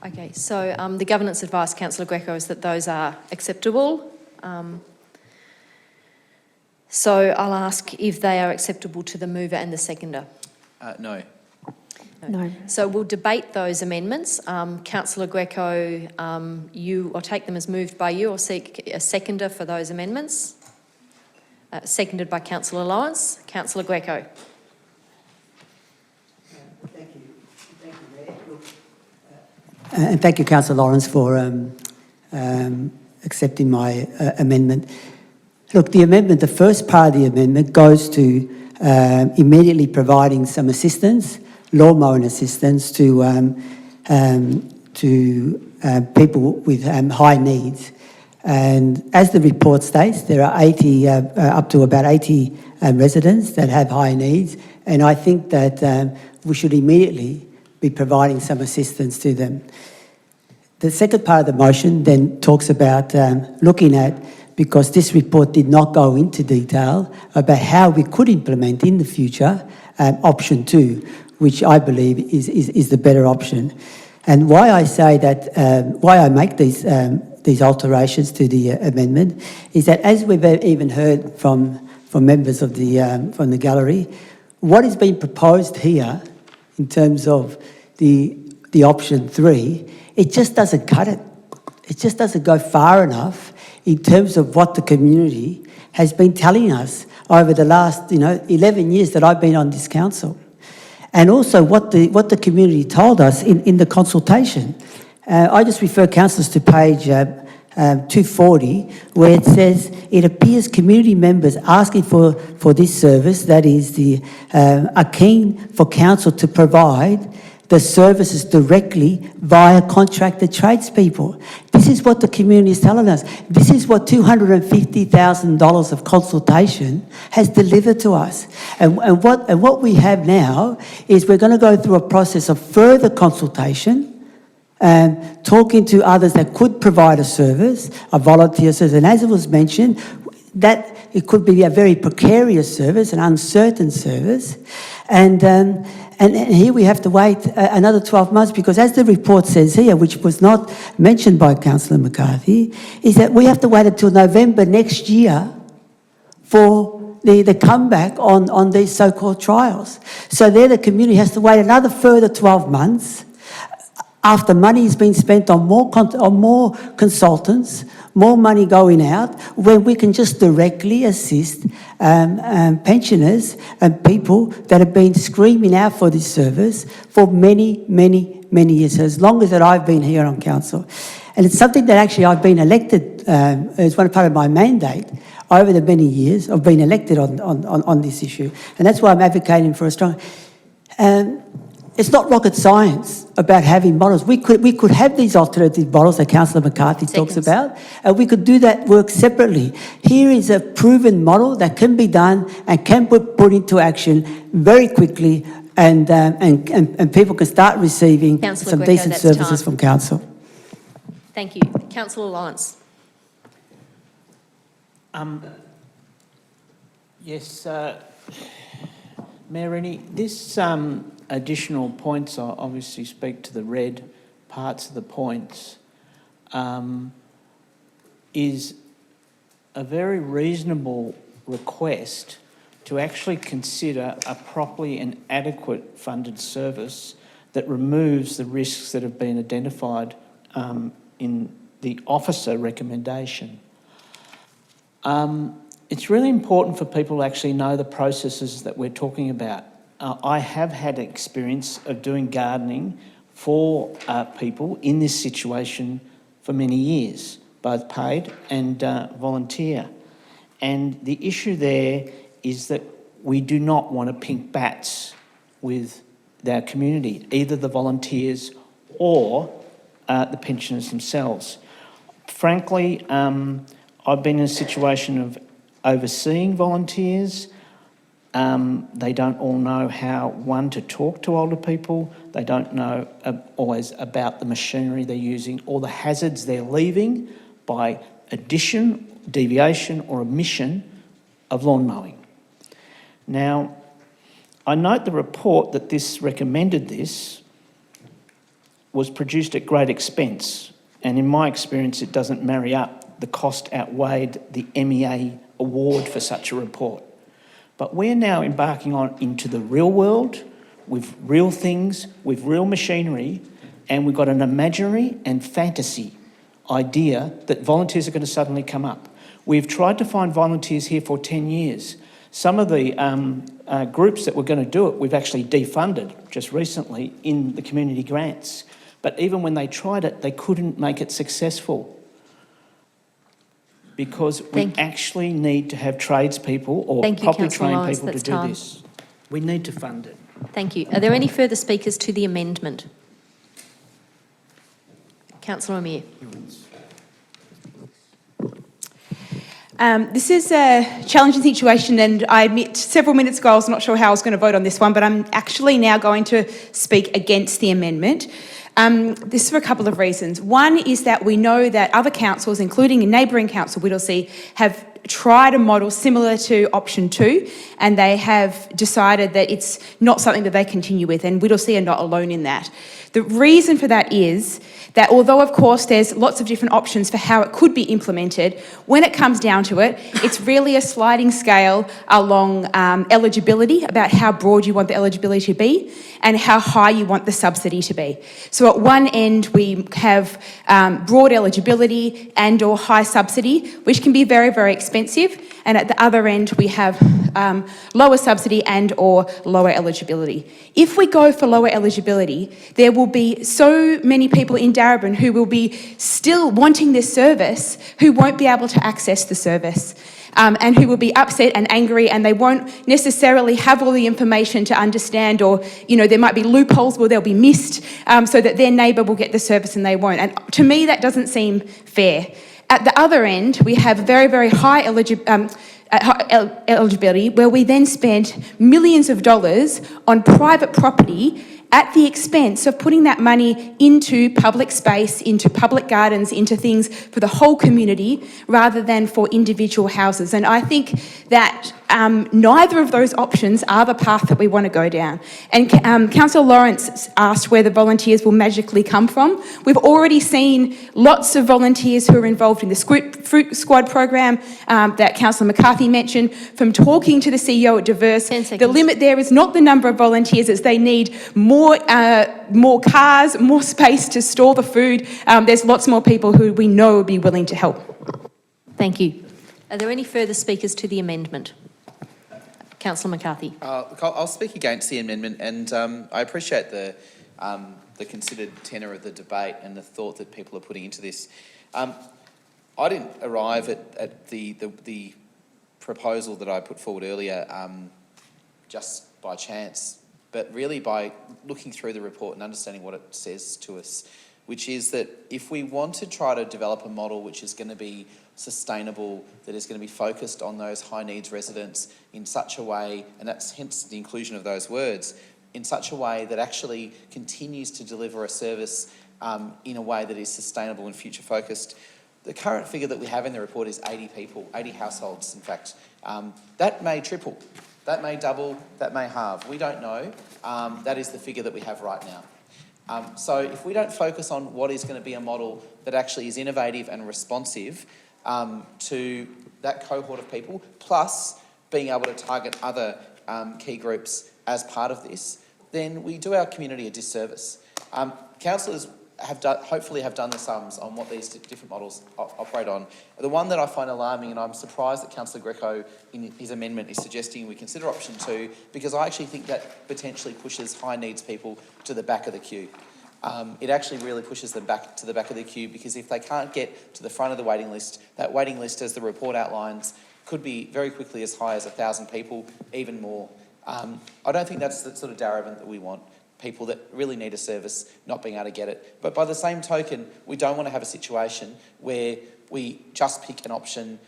Okay, so the governance advice, Councillor Greco, is that those are acceptable. So I'll ask if they are acceptable to the mover and the seconder. No. No. So we'll debate those amendments. Councillor Greco, I'll take them as moved by you or seek a seconder for those amendments. Seconded by Councillor Lawrence. Councillor Greco. Thank you. Thank you, Mayor. And thank you, Councillor Lawrence, for accepting my amendment. Look, the amendment, the first part of the amendment goes to immediately providing some assistance, lawn mowing assistance to people with high needs. And as the report states, there are up to about 80 residents that have high needs, and I think that we should immediately be providing some assistance to them. The second part of the motion then talks about looking at, because this report did not go into detail about how we could implement in the future option 2, which I believe is the better option. And why I say that, why I make these alterations to the amendment is that, as we've even heard from members of from the gallery, what is being proposed here in terms of the option 3, it just doesn't cut it. It just doesn't go far enough in terms of what the community has been telling us over the last 11 years that I've been on this council. And also what the community told us in the consultation. I just refer councillors to page 240, where it says, it appears community members asking for this service, that is are keen for council to provide the services directly via contracted tradespeople. This is what the community is telling us. This is what $250,000 of consultation has delivered to us. And what we have now is we're going to go through a process of further consultation, talking to others that could provide a service, a volunteer service. And as it was mentioned, that it could be a very precarious service, an uncertain service. And here we have to wait another 12 months because as the report says here, which was not mentioned by Councillor McCarthy, is that we have to wait until November next year for the comeback on these so-called trials. So there the community has to wait another further 12 months after money has been spent on more consultants, more money going out, when we can just directly assist pensioners and people that have been screaming out for this service for many, many, many years, as long as that I've been here on council. And it's something that actually I've been elected as one part of my mandate over the many years. I've been elected on this issue. And that's why I'm advocating for a strong... It's not rocket science about having models. We could have these alternative models that Councillor McCarthy talks about, and we could do that work separately. Here is a proven model that can be done and can be put into action very quickly, and people can start receiving Councillor some Greco, decent that's services time. from council. Thank you. Councillor Lawrence. Yes, Mayor Rennie, this additional points obviously speak to the red parts of the points, is a very reasonable request to actually consider a properly and adequate funded service that removes the risks that have been identified in the officer recommendation. It's really important for people to actually know the processes that we're talking about. I have had experience of doing gardening for people in this situation for many years, both paid and volunteer. And the issue there is that we do not want to pink bats with our community, either the volunteers or the pensioners themselves. Frankly, I've been in a situation of overseeing volunteers. They don't all know how, one, to talk to older people. They don't know always about the machinery they're using or the hazards they're leaving by addition, deviation or omission of lawn mowing. Now, I note the report that this recommended this was produced at great expense, and in my experience it doesn't marry up. The cost outweighed the MEA award for such a report. But we're now embarking into the real world with real things, with real machinery, and we've got an imaginary and fantasy idea that volunteers are going to suddenly come up. We've tried to find volunteers here for 10 years. Some of the groups that were going to do it, we've actually defunded just recently in the community grants. But even when they tried it, they couldn't make it successful, because we actually need to have tradespeople or properly trained people to do this. We need to fund it. Thank you. Are there any further speakers to the amendment? Councillor Amir. This is a challenging situation, and I admit several minutes ago I was not sure how I was going to vote on this one, but I'm actually now going to speak against the amendment. This is for a couple of reasons. One is that we know that other councils, including in neighbouring council Whittlesea, have tried a model similar to option 2, and they have decided that it's not something that they continue with, and Whittlesea are not alone in that. The reason for that is that although, of course, there's lots of different options for how it could be implemented, when it comes down to it, it's really a sliding scale along eligibility, about how broad you want the eligibility to be and how high you want the subsidy to be. So at one end, we have broad eligibility and or high subsidy, which can be very, very expensive. And at the other end, we have lower subsidy and or lower eligibility. If we go for lower eligibility, there will be so many people in Darebin who will be still wanting this service who won't be able to access the service. and who will be upset and angry, and they won't necessarily have all the information to understand, or, you know, there might be loopholes where they'll be missed, so that their neighbour will get the service and they won't. And to me, that doesn't seem fair. At the other end, we have very, very high eligibility, where we then spend millions of dollars on private property at the expense of putting that money into public space, into public gardens, into things for the whole community, rather than for individual houses. And I think that neither of those options are the path that we want to go down. And Councillor Lawrence asked where the volunteers will magically come from. We've already seen lots of volunteers who are involved in the Fruit Squad program that Councillor McCarthy mentioned. From talking to the CEO at Diverse, the limit there is not the number of volunteers, it's they need more cars, more space to store the food. There's lots more people who we know will be willing to help. Thank you. Are there any further speakers to the amendment? Councillor McCarthy. I'll speak against the amendment, and I appreciate the considered tenor of the debate and the thought that people are putting into this. I didn't arrive at the proposal that I put forward earlier just by chance, but really by looking through the report and understanding what it says to us, which is that if we want to try to develop a model which is going to be sustainable, that is going to be focused on those high needs residents in such a way, and that's hence the inclusion of those words, in such a way that actually continues to deliver a service in a way that is sustainable and future focused. The current figure that we have in the report is 80 people, 80 households in fact. That may triple, that may double, that may halve. We don't know. That is the figure that we have right now. So if we don't focus on what is going to be a model that actually is innovative and responsive to that cohort of people, plus being able to target other key groups as part of this, then we do our community a disservice. Councillors hopefully have done the sums on what these different models operate on. The one that I find alarming, and I'm surprised that Councillor Greco in his amendment is suggesting we consider option 2, because I actually think that potentially pushes high needs people to the back of the queue. It actually really pushes them back to the back of the queue, because if they can't get to the front of the waiting list, that waiting list, as the report outlines, could be very quickly as high as 1,000 people, even more. I don't think that's the sort of Darebin that we want. People that really need a service not being able to get it. But by the same token, we don't want to have a situation where we just pick an option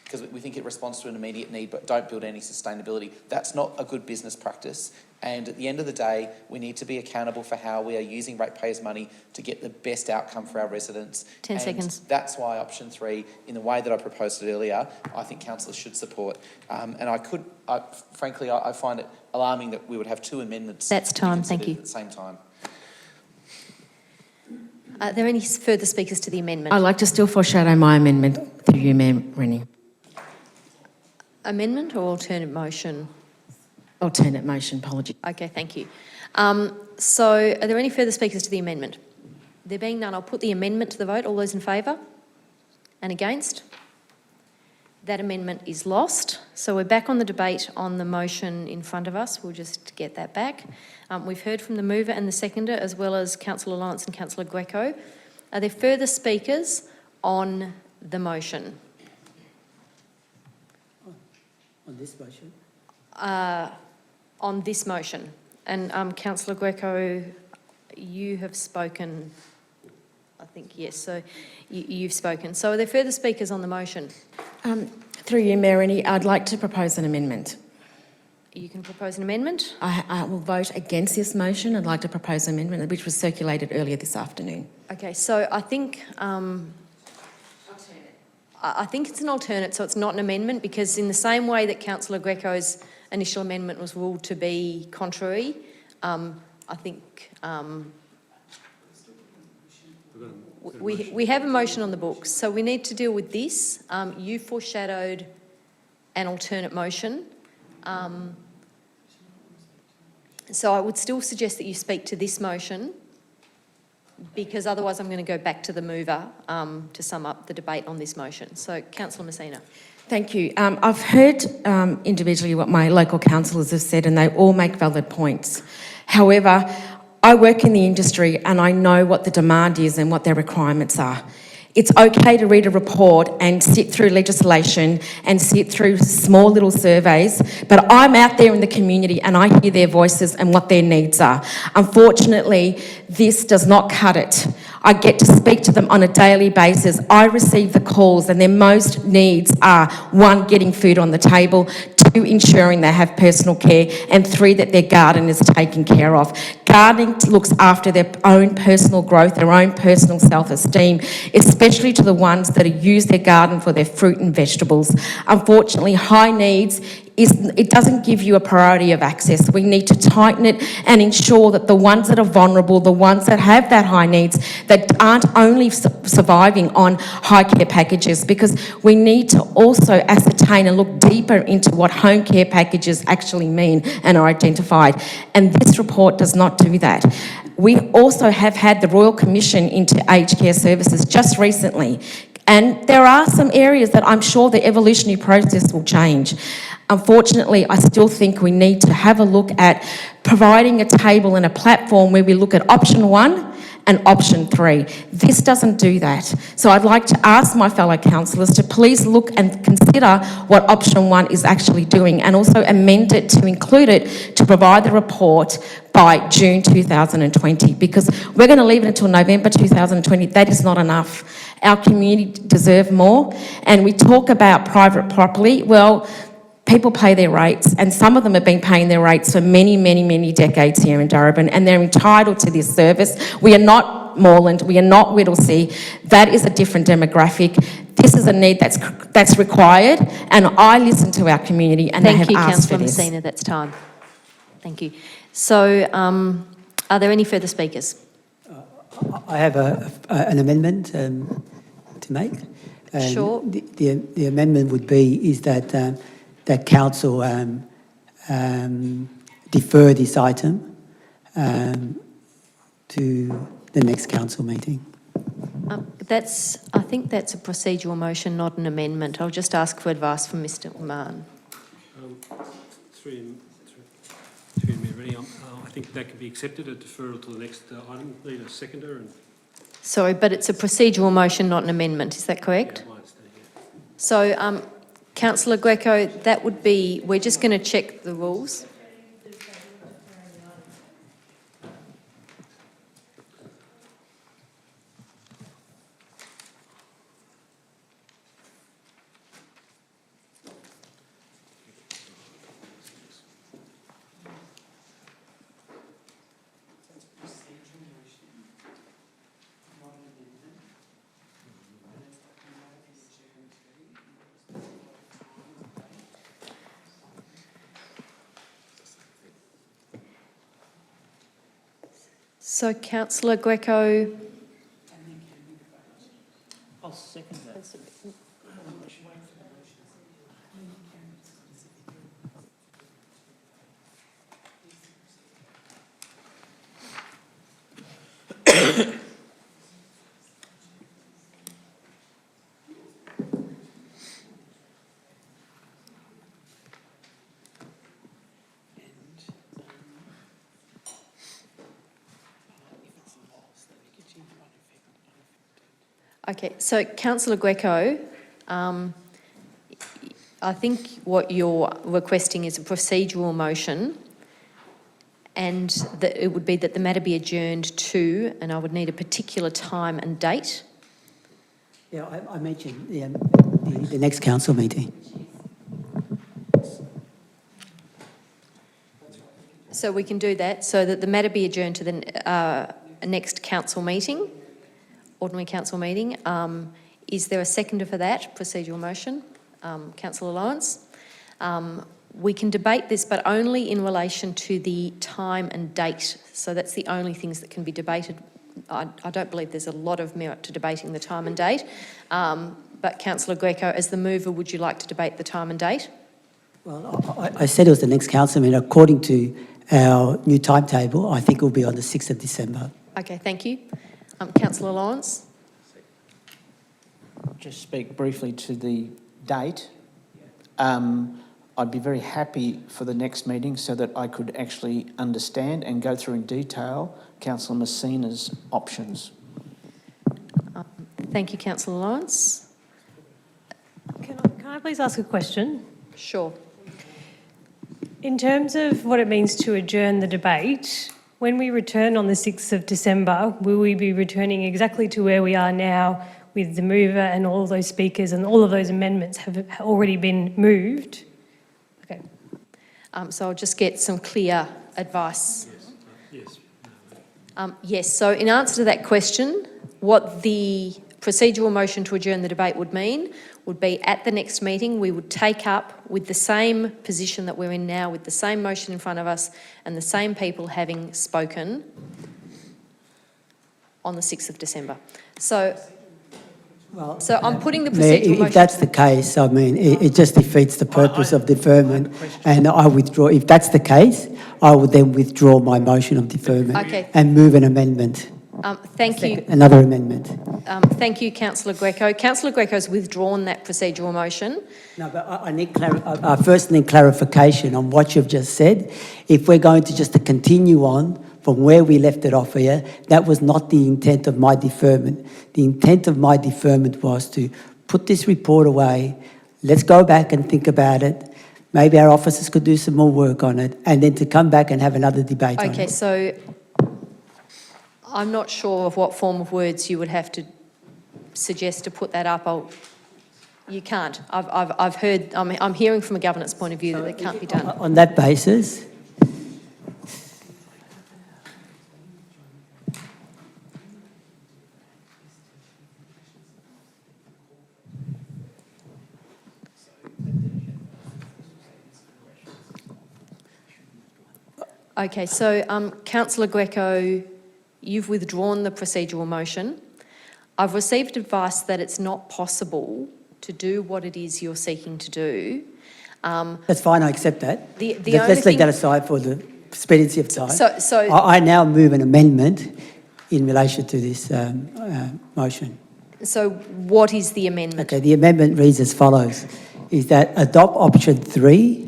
because we think it responds to an immediate need but don't build any sustainability. That's not a good business practice. And at the end of the day, we need to be accountable for how we are using ratepayers' money to get the best outcome for our residents. 10 seconds. That's why option 3, in the way that I proposed it earlier, I think councillors should support. Frankly, I find it alarming that we would have 2 amendments. That's time, thank you. At the same time. Are there any further speakers to the amendment? I'd like to still foreshadow my amendment through you, Mayor Rennie. Amendment or alternate motion? Alternate motion, apology. Okay, thank you. So are there any further speakers to the amendment? There being none, I'll put the amendment to the vote. All those in favour? And against? That amendment is lost. So we're back on the debate on the motion in front of us. We'll just get that back. We've heard from the mover and the seconder, as well as Councillor Lawrence and Councillor Greco. Are there further speakers on the motion? On this motion? On this motion. And Councillor Greco, you have spoken, I think, yes, so you've spoken. So are there further speakers on the motion? Through you, Mayor Rennie, I'd like to propose an amendment. You can propose an amendment. I will vote against this motion. I'd like to propose an amendment which was circulated earlier this afternoon. Okay, so I think it's an alternate, so it's not an amendment, because in the same way that Councillor Greco's initial amendment was ruled to be contrary, I think we have a motion on the books, so we need to deal with this. You foreshadowed an alternate motion. So I would still suggest that you speak to this motion, because otherwise I'm going to go back to the mover to sum up the debate on this motion. So, Councillor Messina. Thank you. I've heard individually what my local councillors have said, and they all make valid points. However, I work in the industry and I know what the demand is and what their requirements are. It's okay to read a report and sit through legislation and sit through small little surveys, but I'm out there in the community and I hear their voices and what their needs are. Unfortunately, this does not cut it. I get to speak to them on a daily basis. I receive the calls and their most needs are 1, getting food on the table, 2, ensuring they have personal care, and 3, that their garden is taken care of. Gardening looks after their own personal growth, their own personal self-esteem, especially to the ones that use their garden for their fruit and vegetables. Unfortunately, high needs it doesn't give you a priority of access. We need to tighten it and ensure that the ones that are vulnerable, the ones that have that high needs, that aren't only surviving on high care packages, because we need to also ascertain and look deeper into what home care packages actually mean and are identified. And this report does not do that. We also have had the Royal Commission into Aged Care Services just recently. And there are some areas that I'm sure the evolutionary process will change. Unfortunately, I still think we need to have a look at providing a table and a platform where we look at option 1 and option 3. This doesn't do that. So I'd like to ask my fellow councillors to please look and consider what option 1 is actually doing, and also amend it to include it to provide the report by June 2020, because we're going to leave it until November 2020. That is not enough. Our community deserve more. And we talk about private property. Well, people pay their rates, and some of them have been paying their rates for many, many, many decades here in Darebin, and they're entitled to this service. We are not Moreland, we are not Whittlesea. That is a different demographic. This is a need that's required, and I listen to our community, and they have asked for this. Thank you, Councillor Messina, that's time. Thank you. So, are there any further speakers? I have an amendment to make. Sure. The amendment would be that council defer this item to the next council meeting. I think that's a procedural motion, not an amendment. I'll just ask for advice from Mr. Mann. Through Mayor Rennie, I think that can be accepted, a deferral to the next item. Need a seconder. And Sorry, but it's a procedural motion, not an amendment. Is that correct? yeah, I understand, yeah. So, Councillor Greco, that would be, we're just going to check the rules. So, Councillor Greco. I'll second that. Okay, so Councillor Greco, I think what you're requesting is a procedural motion, and that it would be that the matter be adjourned to, and I would need a particular time and date. Yeah, I mentioned the next council meeting. So we can do that, so that the matter be adjourned to the next council meeting, ordinary council meeting. Is there a seconder for that procedural motion? Councillor Lawrence. We can debate this, but only in relation to the time and date. So that's the only things that can be debated. I don't believe there's a lot of merit to debating the time and date. But Councillor Greco, as the mover, would you like to debate the time and date? Well, I said it was the next council meeting. According to our new timetable, I think it will be on the 6th of December. Okay, thank you. Councillor Lawrence. Just speak briefly to the date. I'd be very happy for the next meeting so that I could actually understand and go through in detail Councillor Messina's options. Thank you, Councillor Lawrence. Can I please ask a question? Sure. In terms of what it means to adjourn the debate, when we return on the 6th of December, will we be returning exactly to where we are now with the mover and all of those speakers and all of those amendments have already been moved? Okay. So I'll just get some clear advice. Yes. Yes, so in answer to that question, what the procedural motion to adjourn the debate would mean would be at the next meeting we would take up with the same position that we're in now, with the same motion in front of us and the same people having spoken on the 6th of December. So I'm putting the Mayor, procedural motion... if that's the case, I mean, it just defeats the purpose of deferment, and I withdraw. If that's the case, I would then withdraw my motion of deferment and move an amendment. Thank you. Another amendment. Thank you, Councillor Greco. Councillor Greco's withdrawn that procedural motion. No, but I need I first need clarification on what you've just said. If we're going to just continue on from where we left it off here, that was not the intent of my deferment. The intent of my deferment was to put this report away, let's go back and think about it, maybe our officers could do some more work on it, and then to come back and have another debate on it. Okay, so I'm not sure of what form of words you would have to suggest to put that up. You can't. I've heard, I'm hearing from a governance point of view that it can't be done. On that basis, Okay, so Councillor Greco, you've withdrawn the procedural motion. I've received advice that it's not possible to do what it is you're seeking to do. that's fine, I accept that. only Let's thing- take that aside for the expediency of time. So- I now move an amendment in relation to this motion. So what is the amendment? Okay, the amendment reads as follows, is that adopt option 3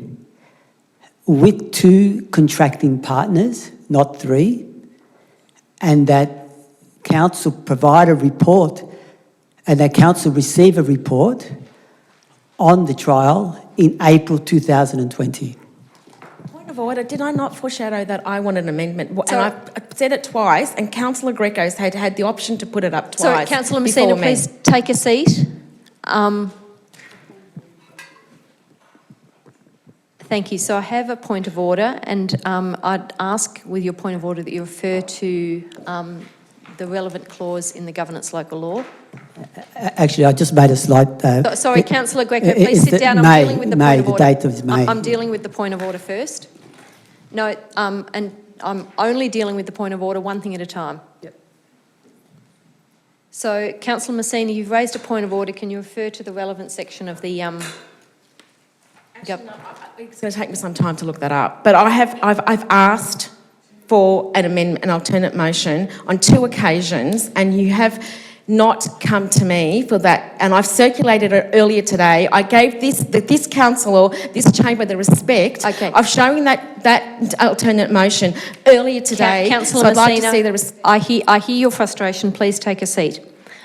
with 2 contracting partners, not 3, and that council provide a report and that council receive a report on the trial in April 2020. Point of order, did I not foreshadow that I want an amendment? And I said it twice, and Councillor Greco's had the option to put it up twice. Sorry, Councillor Messina, before me. please take a seat. Thank you. So I have a point of order, and I'd ask with your point of order that you refer to the relevant clause in the governance local law. Actually, I just made a slight... Sorry, Councillor Greco, please sit down. I'm dealing with the point of order. The date of May. I'm dealing with the point of order first. No, and I'm only dealing with the point of order one thing at a time. Yep. So, Councillor Messina, you've raised a point of order. Can you refer to the relevant section of the... It's going to take me some time to look that up, but I've asked for an amendment, an alternate motion on 2 occasions, and you have not come to me for that. And I've circulated it earlier today. I gave this council, this chamber, the respect of showing that alternate motion earlier today. Councillor so I'd like to Messina, see the respect. I hear your frustration. Please take a seat.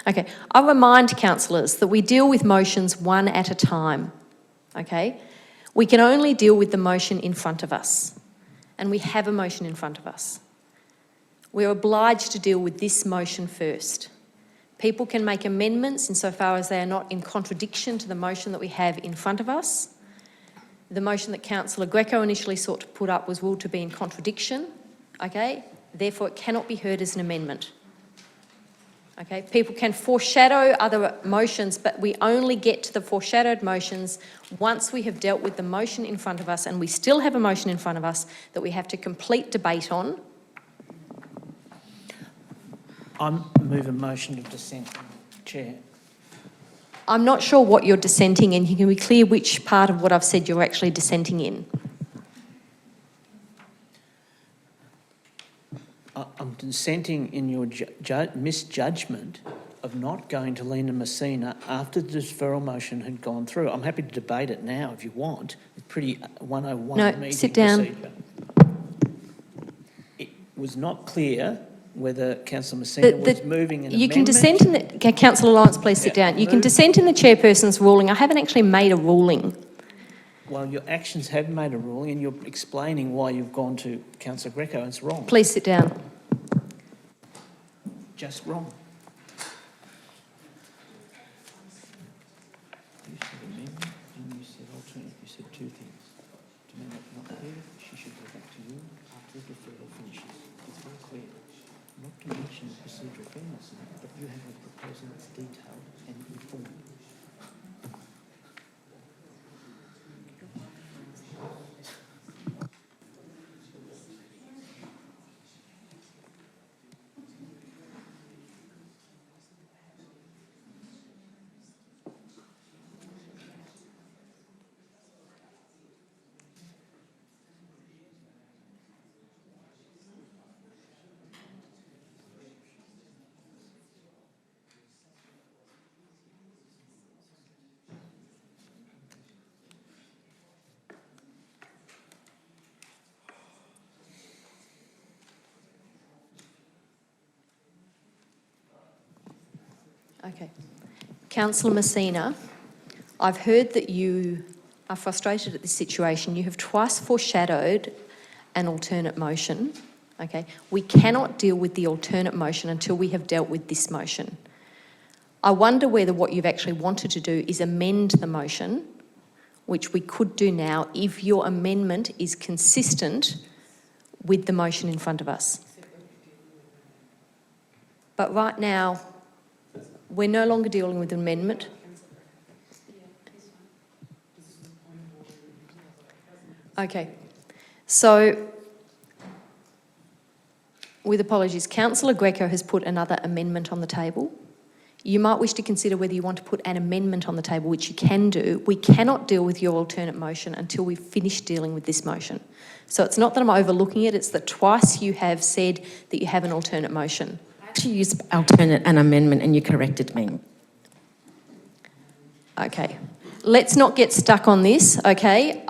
Okay, I'll remind councillors that we deal with motions one at a time. Okay. We can only deal with the motion in front of us, and we have a motion in front of us. We're obliged to deal with this motion first. People can make amendments insofar as they are not in contradiction to the motion that we have in front of us. The motion that Councillor Greco initially sought to put up was ruled to be in contradiction, okay? Therefore, it cannot be heard as an amendment. Okay, people can foreshadow other motions, but we only get to the foreshadowed motions once we have dealt with the motion in front of us, and we still have a motion in front of us that we have to complete debate on. I move a motion of dissent, Chair. I'm not sure what you're dissenting in. You can be clear which part of what I've said you're actually dissenting in. I'm dissenting in your misjudgment of not going to Lena Messina after the deferral motion had gone through. I'm happy to debate it now if you want. It's pretty 101 No, meeting sit down. procedure. It was not clear whether Councillor Messina was moving an You can amendment. dissent in the... Councillor Lawrence, please sit down. You can dissent in the chairperson's ruling. I haven't actually made a ruling. Well, your actions have made a ruling and you're explaining why you've gone to Councillor Greco and it's wrong. Please sit down. Just wrong. You said amendment and you said alternate. You said two things. To me, that's not clear. She should go back to you after the referral finishes. It's very clear. Not to mention procedural fairness, but you have a proposal that's detailed and informed. Okay. Councillor Messina, I've heard that you are frustrated at this situation. You have twice foreshadowed an alternate motion. Okay. We cannot deal with the alternate motion until we have dealt with this motion. I wonder whether what you've actually wanted to do is amend the motion, which we could do now if your amendment is consistent with the motion in front of us. But right now, we're no longer dealing with an amendment. Okay. So, with apologies, Councillor Greco has put another amendment on the table. You might wish to consider whether you want to put an amendment on the table, which you can do. We cannot deal with your alternate motion until we finish dealing with this motion. So it's not that I'm overlooking it, it's that twice you have said that you have an alternate motion. To use alternate and amendment, and you corrected me. Okay. Let's not get stuck on this, okay?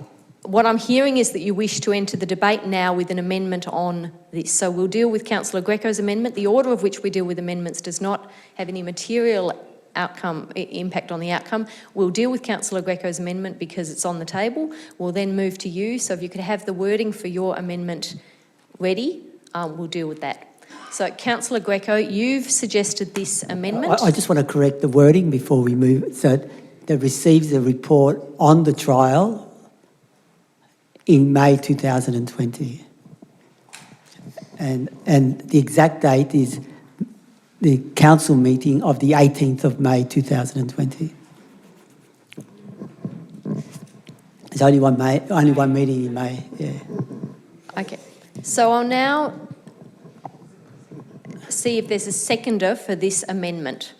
What I'm hearing is that you wish to enter the debate now with an amendment on this. So we'll deal with Councillor Greco's amendment. The order of which we deal with amendments does not have any material impact on the outcome. We'll deal with Councillor Greco's amendment because it's on the table. We'll then move to you. So if you could have the wording for your amendment ready, we'll deal with that. So, Councillor Greco, you've suggested this amendment. I just want to correct the wording before we move. So, that receives a report on the trial in May 2020. And the exact date is the council meeting of the 18th of May 2020. There's only one meeting in May, yeah. Okay. So I'll now see if there's a seconder for this amendment.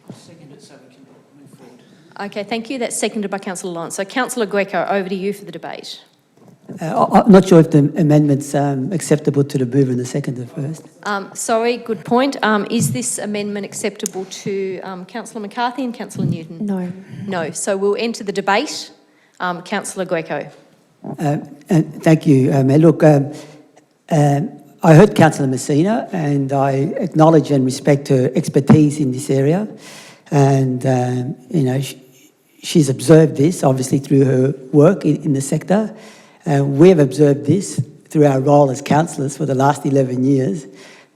I'll second it so we can move forward. Okay, thank you. That's seconded by Councillor Lawrence. So, Councillor Greco, over to you for the debate. I'm not sure if the amendment's acceptable to the mover and the seconder first. Sorry, good point. Is this amendment acceptable to Councillor McCarthy and Councillor Newton? No. No. So we'll enter the debate. Councillor Greco. Thank you, Mayor. Look, I heard Councillor Messina and I acknowledge and respect her expertise in this area. And, you know, she's observed this, obviously, through her work in the sector. We have observed this through our role as councillors for the last 11 years.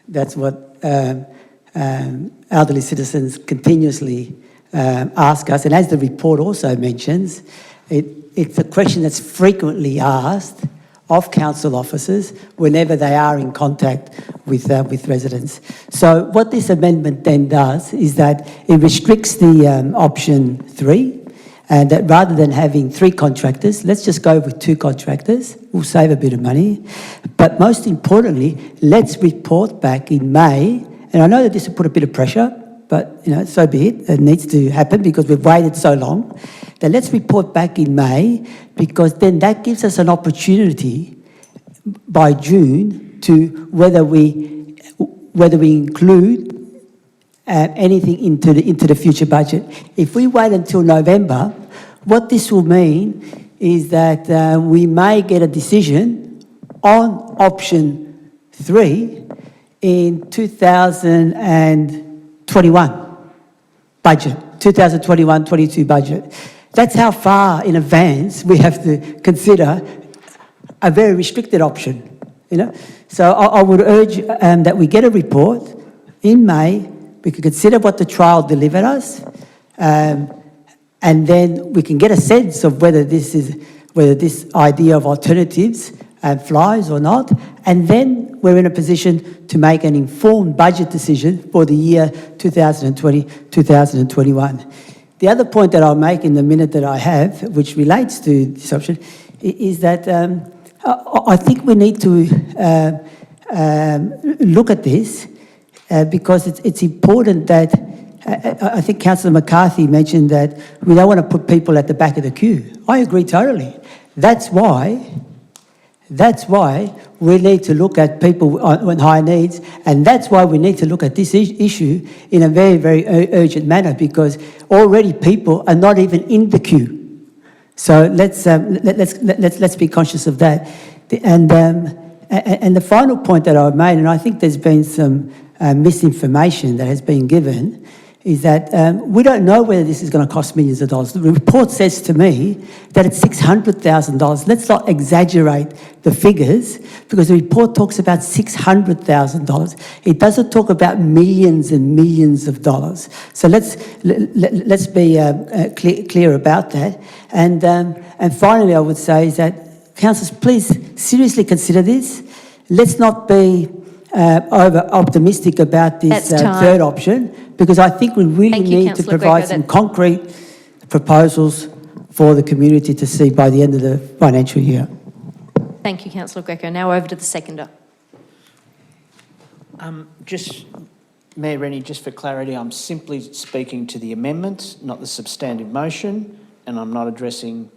That's what elderly citizens continuously ask us. And as the report also mentions, it's a question that's frequently asked of council officers whenever they are in contact with residents. So what this amendment then does is that it restricts the option 3, and that rather than having 3 contractors, let's just go with 2 contractors. We'll save a bit of money. But most importantly, let's report back in May, and I know that this will put a bit of pressure, but you know, so be it. It needs to happen because we've waited so long. Then let's report back in May, because then that gives us an opportunity by June to whether we include anything into the future budget. If we wait until November, what this will mean is that we may get a decision on option 3 in 2021 budget, 2021-22 budget. That's how far in advance we have to consider a very restricted option, you know. So I would urge that we get a report in May. We can consider what the trial delivered us, and then we can get a sense of whether this idea of alternatives flies or not, and then we're in a position to make an informed budget decision for the year 2020-2021. The other point that I'll make in the minute that I have, which relates to this option, is that I think we need to look at this because it's important that, I think Councillor McCarthy mentioned that we don't want to put people at the back of the queue. I agree totally. That's why we need to look at people with high needs, and that's why we need to look at this issue in a very, very urgent manner, because already people are not even in the queue. So let's be conscious of that. And the final point that I've made, and I think there's been some misinformation that has been given, is that we don't know whether this is going to cost millions of dollars. The report says to me that it's $600,000. Let's not exaggerate the figures, because the report talks about $600,000. It doesn't talk about millions and millions of dollars. So let's be clear about that. And finally, I would say is that, councillors, please seriously consider this. Let's not be over-optimistic about this third option, because I think we really need to provide some concrete proposals for the community to see by the end of the financial year. Thank you, Councillor Greco. Now over to the seconder. Mayor Rennie, just for clarity, I'm simply speaking to the amendment, not the substantive motion, and I'm not addressing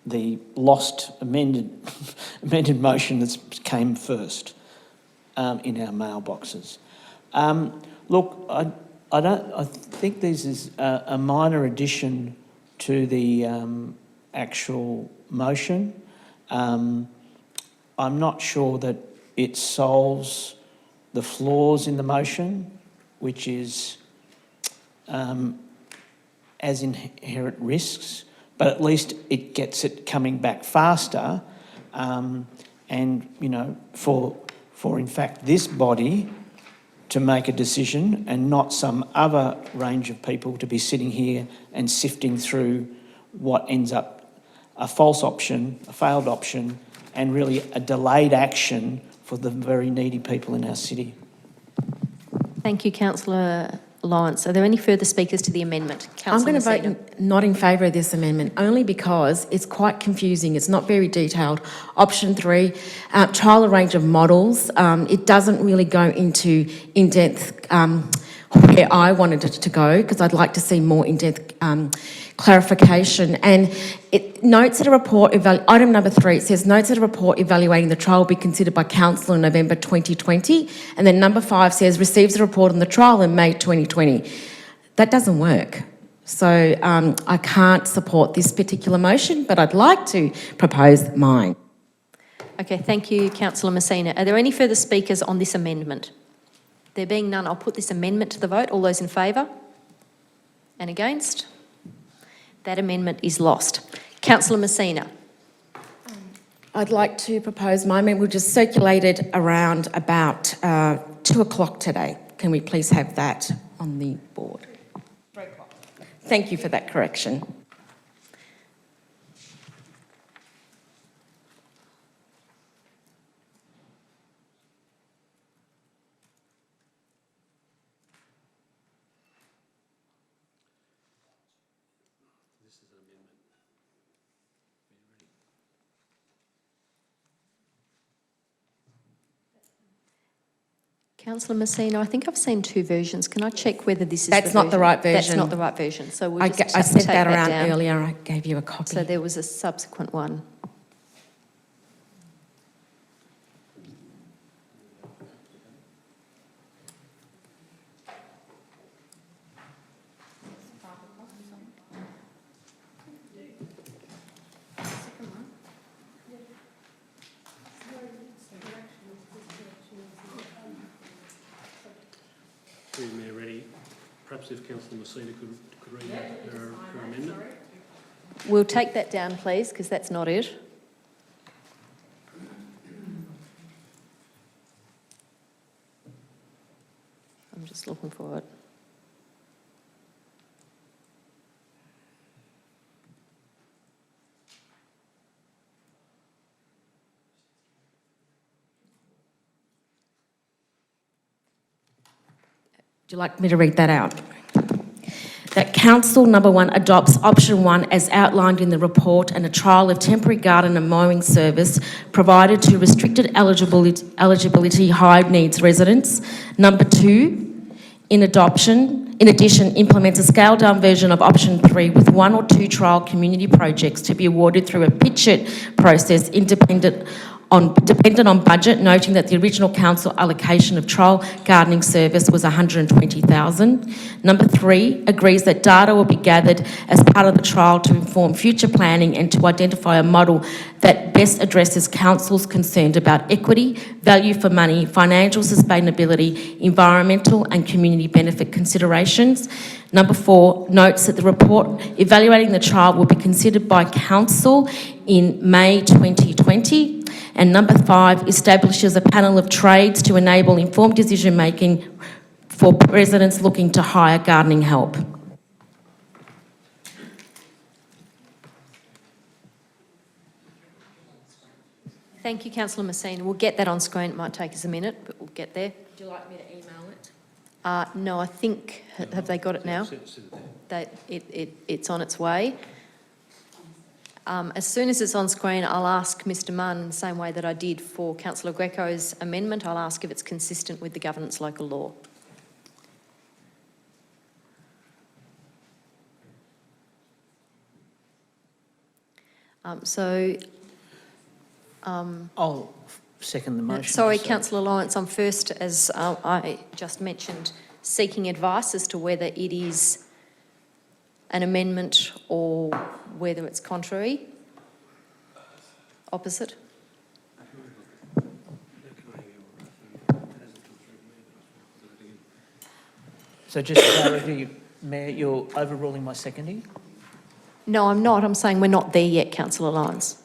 the lost amended motion that came first in our mailboxes. Look, I think this is a minor addition to the actual motion. I'm not sure that it solves the flaws in the motion, which is as inherent risks, but at least it gets it coming back faster, and you know, for in fact this body to make a decision and not some other range of people to be sitting here and sifting through what ends up a false option, a failed option, and really a delayed action for the very needy people in our city. Thank you, Councillor Lawrence. Are there any further speakers to the amendment? I'm going to vote not in favour of this amendment, only because it's quite confusing. It's not very detailed. Option 3, trial a range of models. It doesn't really go into in-depth where I wanted it to go, because I'd like to see more in-depth clarification. And it notes that a report, item number 3, it says notes that a report evaluating the trial will be considered by council in November 2020. And then number 5 says receives a report on the trial in May 2020. That doesn't work. So I can't support this particular motion, but I'd like to propose mine. Okay, thank you, Councillor Messina. Are there any further speakers on this amendment? There being none, I'll put this amendment to the vote. All those in favour? And against? That amendment is lost. Councillor Messina. I'd like to propose my amendment, which is circulated around about 2 o'clock today. Can we please have that on the board? 3 o'clock. Thank you for that correction. Councillor Messina, I think I've seen 2 versions. Can I check whether this is That's not the right version. That's not the right version. So we'll just I sent take that around down. earlier. I gave you a copy. So there was a subsequent one. Perhaps if Councillor Messina could read out her amendment. We'll take that down, please, because that's not it. I'm just looking for it. Would you like me to read that out? That Council number 1 adopts option 1 as outlined in the report and a trial of temporary garden and mowing service provided to restricted eligibility high needs residents. Number 2, in addition, implements a scaled down version of option 3 with 1 or 2 trial community projects to be awarded through a pitch it process dependent on budget, noting that the original council allocation of trial gardening service was $120,000. Number 3, agrees that data will be gathered as part of the trial to inform future planning and to identify a model that best addresses council's concerned about equity, value for money, financial sustainability, environmental and community benefit considerations. Number 4, notes that the report evaluating the trial will be considered by council in May 2020. And number 5, establishes a panel of trades to enable informed decision making for residents looking to hire gardening help. Thank you, Councillor Messina. We'll get that on screen. It might take us a minute, but we'll get there. Would you like me to email it? No, I think, have they got it now? It's on its way. As soon as it's on screen, I'll ask Mr Munn, the same way that I did for Councillor Greco's amendment, I'll ask if it's consistent with the governance local law. I'll second the motion. Sorry, Councillor Lawrence, I'm first, as I just mentioned, seeking advice as to whether it is an amendment or whether it's contrary, opposite. So just clarity, Mayor, you're overruling my seconding? No, I'm not. I'm saying we're not there yet, Councillor Lawrence.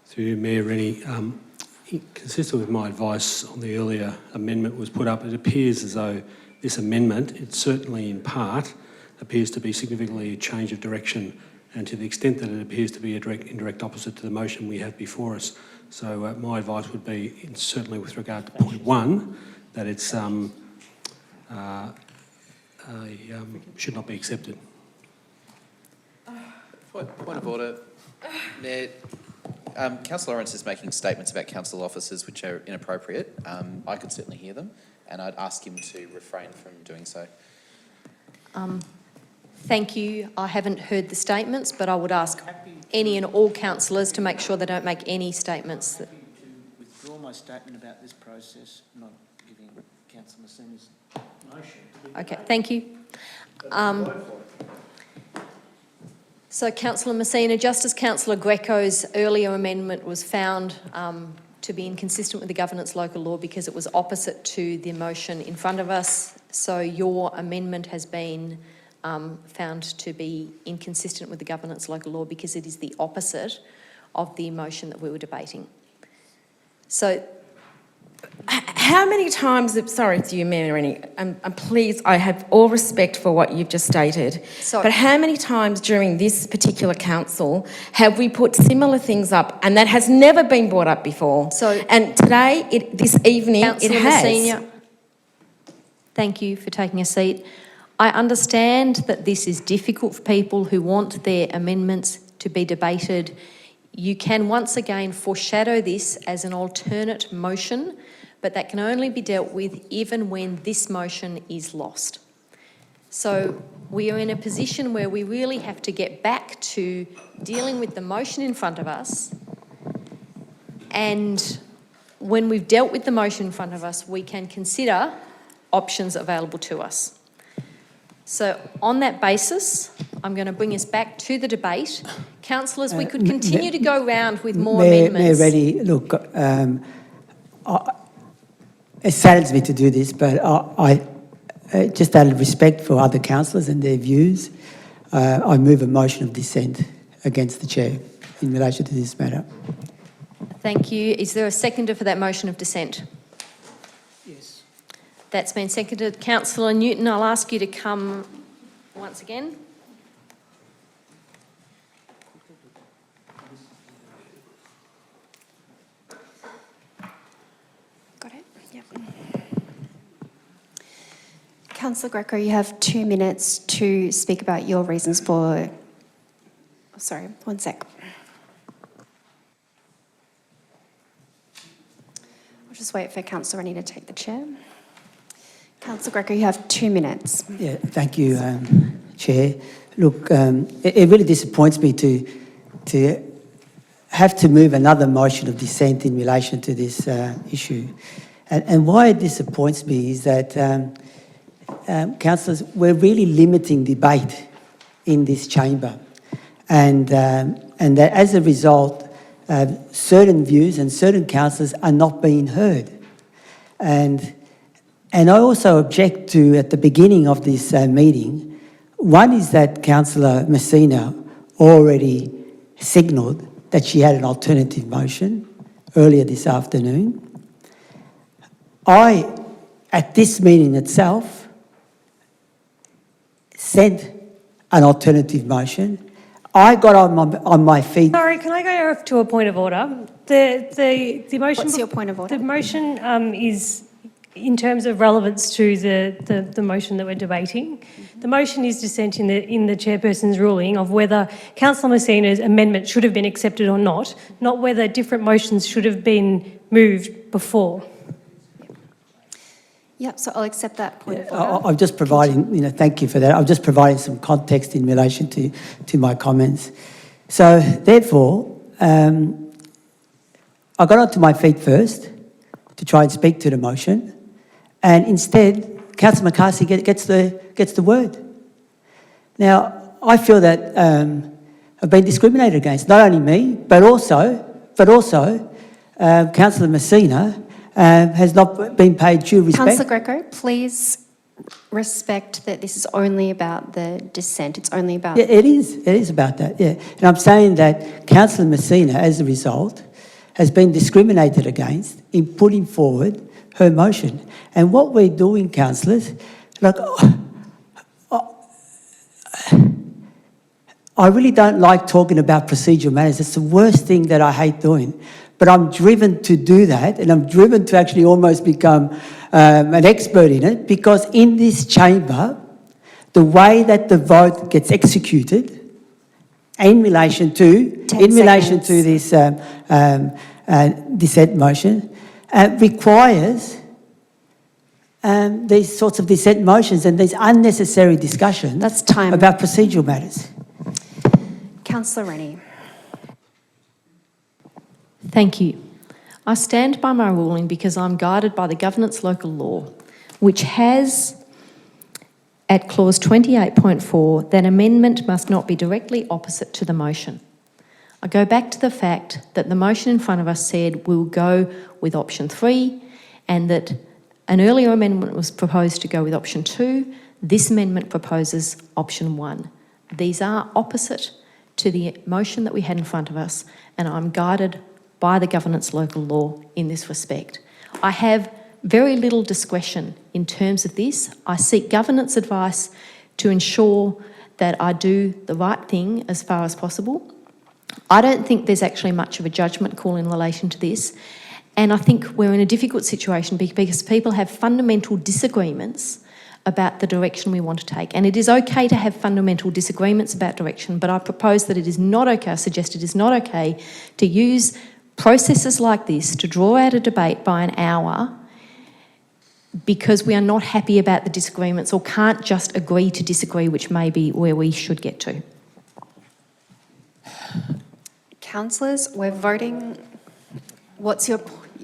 Through you, Mayor Rennie, consistent with my advice on the earlier amendment was put up, it appears as though this amendment, it certainly in part, appears to be significantly a change of direction, and to the extent that it appears to be a indirect opposite to the motion we have before us. So my advice would be, certainly with regard to point 1, that it's should not be accepted. Point of order. Mayor, Councillor Lawrence is making statements about council officers which are inappropriate. I could certainly hear them, and I'd ask him to refrain from doing so. Thank you. I haven't heard the statements, but I would ask any and all councillors to make sure they don't make any statements. I'm happy to withdraw my statement about this process, not giving Councillor Messina's motion. Okay, thank you. So, Councillor Messina, just as Councillor Greco's earlier amendment was found to be inconsistent with the governance local law because it was opposite to the motion in front of us, so your amendment has been found to be inconsistent with the governance local law because it is the opposite of the motion that we were debating. So, how many times, sorry to you, Mayor Rennie, please, I have all respect for what you've just stated, but how many times during this particular council have we put similar things up and that has never been brought up before? And today, this evening, Councillor it has. Messina, thank you for taking a seat. I understand that this is difficult for people who want their amendments to be debated. You can once again foreshadow this as an alternate motion, but that can only be dealt with even when this motion is lost. So we are in a position where we really have to get back to dealing with the motion in front of us, and when we've dealt with the motion in front of us, we can consider options available to us. So on that basis, I'm going to bring us back to the debate. Councillors, we could continue to go round with more Mayor amendments. Rennie, look, it saddens me to do this, but I just out of respect for other councillors and their views, I move a motion of dissent against the chair in relation to this matter. Thank you. Is there a seconder for that motion of dissent? Yes. That's been seconded. Councillor Newton, I'll ask you to come once again. Got it? Yep. Councillor Greco, you have 2 minutes to speak about your reasons for... Oh, sorry, one sec. I'll just wait for Councillor Rennie to take the chair. Councillor Greco, you have 2 minutes. Yeah, thank you, Chair. Look, it really disappoints me to have to move another motion of dissent in relation to this issue. And why it disappoints me is that, councillors, we're really limiting debate in this chamber. And that as a result, certain views and certain councillors are not being heard. And I also object to, at the beginning of this meeting, one is that Councillor Messina already signalled that she had an alternative motion earlier this afternoon. I, at this meeting itself, sent an alternative motion. I got on my feet. Sorry, can I go to a point of order? The motion. What's your point of order? The motion is in terms of relevance to the motion that we're debating. The motion is dissent in the chairperson's ruling of whether Councillor Messina's amendment should have been accepted or not whether different motions should have been moved before. Yep, so I'll accept that point of order. I'm just providing, thank you for that. I'm just providing some context in relation to my comments. So, therefore, I got onto my feet first to try and speak to the motion, and instead, Councillor McCarthy gets the word. Now, I feel that I've been discriminated against, not only me, but also Councillor Messina has not been paid due respect. Councillor Greco, please respect that this is only about the dissent. It's only about... Yeah, it is about that, yeah. And I'm saying that Councillor Messina, as a result, has been discriminated against in putting forward her motion. And what we're doing, councillors, I really don't like talking about procedural matters. It's the worst thing that I hate doing. But I'm driven to do that, and I'm driven to actually almost become an expert in it, because in this chamber, the way that the vote gets executed in relation to this dissent motion requires these sorts of dissent motions and these unnecessary discussions about procedural matters. Councillor Rennie. Thank you. I stand by my ruling because I'm guided by the Governance Local Law, which has, at clause 28.4, that amendment must not be directly opposite to the motion. I go back to the fact that the motion in front of us said we'll go with option 3, and that an earlier amendment was proposed to go with option 2. This amendment proposes option 1. These are opposite to the motion that we had in front of us, and I'm guided by the Governance Local Law in this respect. I have very little discretion in terms of this. I seek governance advice to ensure that I do the right thing as far as possible. I don't think there's actually much of a judgment call in relation to this, and I think we're in a difficult situation because people have fundamental disagreements about the direction we want to take. And it is okay to have fundamental disagreements about direction, but I propose that it is not okay, I suggest it is not okay to use processes like this to draw out a debate by an hour because we are not happy about the disagreements or can't just agree to disagree, which may be where we should get to. Councillors, we're voting. What's your...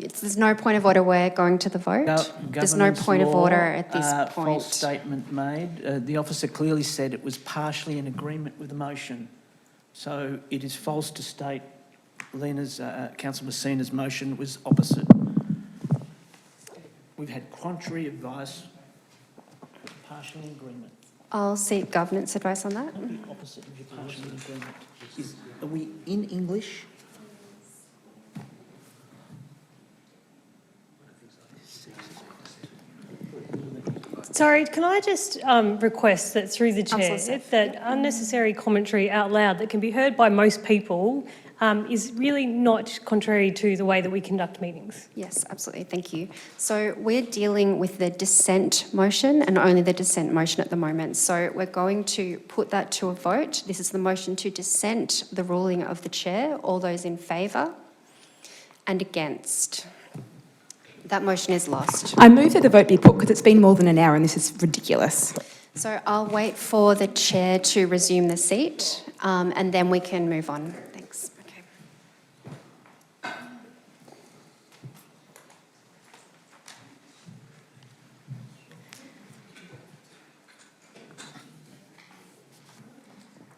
There's no point of order. We're going to the vote. There's no point of order at this point. False statement made. The officer clearly said it was partially in agreement with the motion. So it is false to state Councillor Messina's motion was opposite. We've had contrary advice, partially in agreement. I'll seek governance advice on that. Not the opposite of your partially in agreement. Are we in English? Sorry, can I just request that through the chair, that unnecessary commentary out loud that can be heard by most people is really not contrary to the way that we conduct meetings. Yes, absolutely. Thank you. So we're dealing with the dissent motion and only the dissent motion at the moment. So we're going to put that to a vote. This is the motion to dissent the ruling of the chair. All those in favour and against? That motion is lost. I move that the vote be put because it's been more than an hour and this is ridiculous. So I'll wait for the chair to resume the seat and then we can move on. Thanks.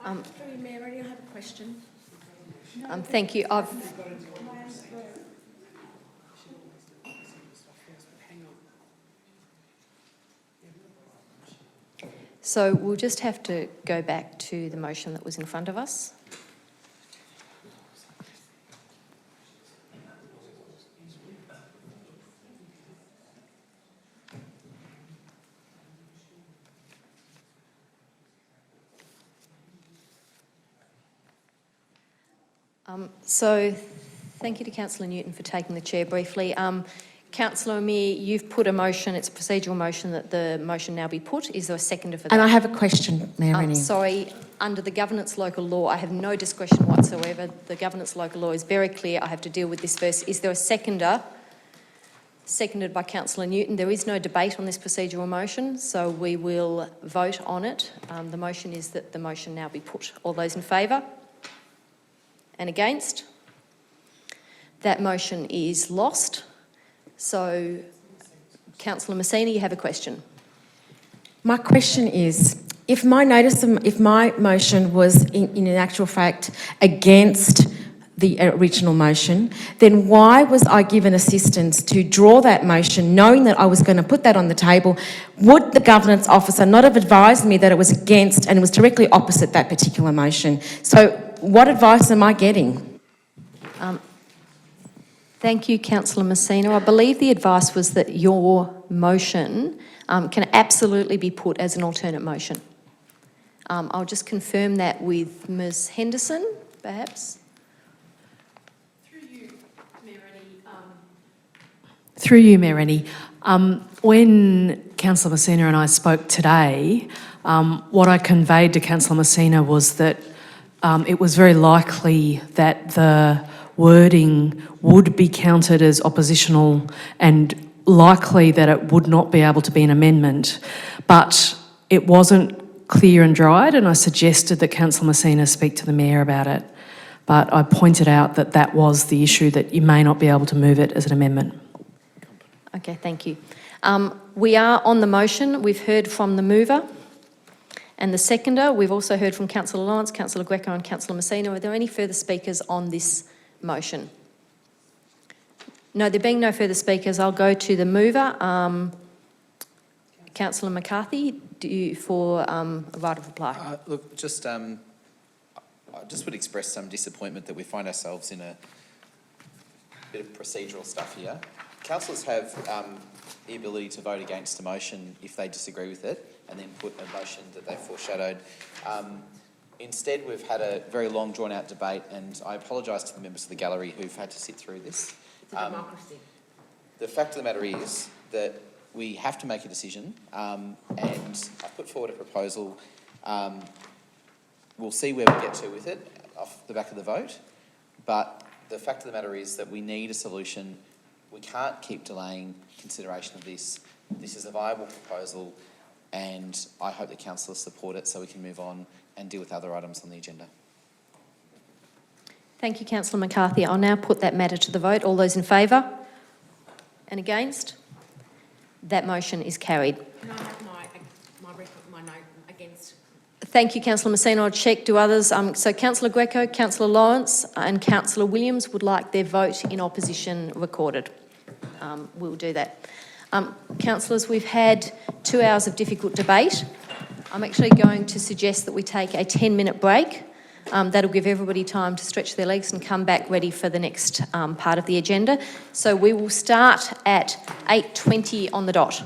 Okay. Mayor, I have a question. Thank you. So we'll just have to go back to the motion that was in front of us. So thank you to Councillor Newton for taking the chair briefly. Councillor Amir, you've put a motion, it's a procedural motion, that the motion now be put. Is there a seconder for that? And I have a question, Mayor Rennie. Sorry, under the governance local law, I have no discretion whatsoever. The governance local law is very clear. I have to deal with this first. Is there a seconder? Seconded by Councillor Newton. There is no debate on this procedural motion, so we will vote on it. The motion is that the motion now be put. All those in favour? And against? That motion is lost. So, Councillor Messina, you have a question. My question is, if my motion was in actual fact against the original motion, then why was I given assistance to draw that motion knowing that I was going to put that on the table? Would the governance officer not have advised me that it was against and it was directly opposite that particular motion? So what advice am I getting? Thank you, Councillor Messina. I believe the advice was that your motion can absolutely be put as an alternate motion. I'll just confirm that with Ms Henderson, perhaps. Through you, Mayor Rennie. When Councillor Messina and I spoke today, what I conveyed to Councillor Messina was that it was very likely that the wording would be counted as oppositional and likely that it would not be able to be an amendment. But it wasn't clear and dried, and I suggested that Councillor Messina speak to the Mayor about it. But I pointed out that that was the issue, that you may not be able to move it as an amendment. Okay, thank you. We are on the motion. We've heard from the mover and the seconder. We've also heard from Councillor Lawrence, Councillor Greco and Councillor Messina. Are there any further speakers on this motion? No, there being no further speakers, I'll go to the mover. Councillor McCarthy, for a right of reply. Look, just I just would express some disappointment that we find ourselves in a bit of procedural stuff here. Councillors have the ability to vote against a motion if they disagree with it and then put a motion that they foreshadowed. Instead, we've had a very long, drawn-out debate, and I apologise to the members of the gallery who've had to sit through this. The fact of the matter is that we have to make a decision, and I put forward a proposal. We'll see where we get to with it off the back of the vote, but the fact of the matter is that we need a solution. We can't keep delaying consideration of this. This is a viable proposal, and I hope that councillors support it so we can move on and deal with other items on the agenda. Thank you, Councillor McCarthy. I'll now put that matter to the vote. All those in favour? And against? That motion is carried. Can I have my note against? Thank you, Councillor Messina. I'll check. Do others? So Councillor Greco, Councillor Lawrence and Councillor Williams would like their vote in opposition recorded. We'll do that. Councillors, we've had 2 hours of difficult debate. I'm actually going to suggest that we take a 10-minute break. That'll give everybody time to stretch their legs and come back ready for the next part of the agenda. So we will start at 8:20 on the dot.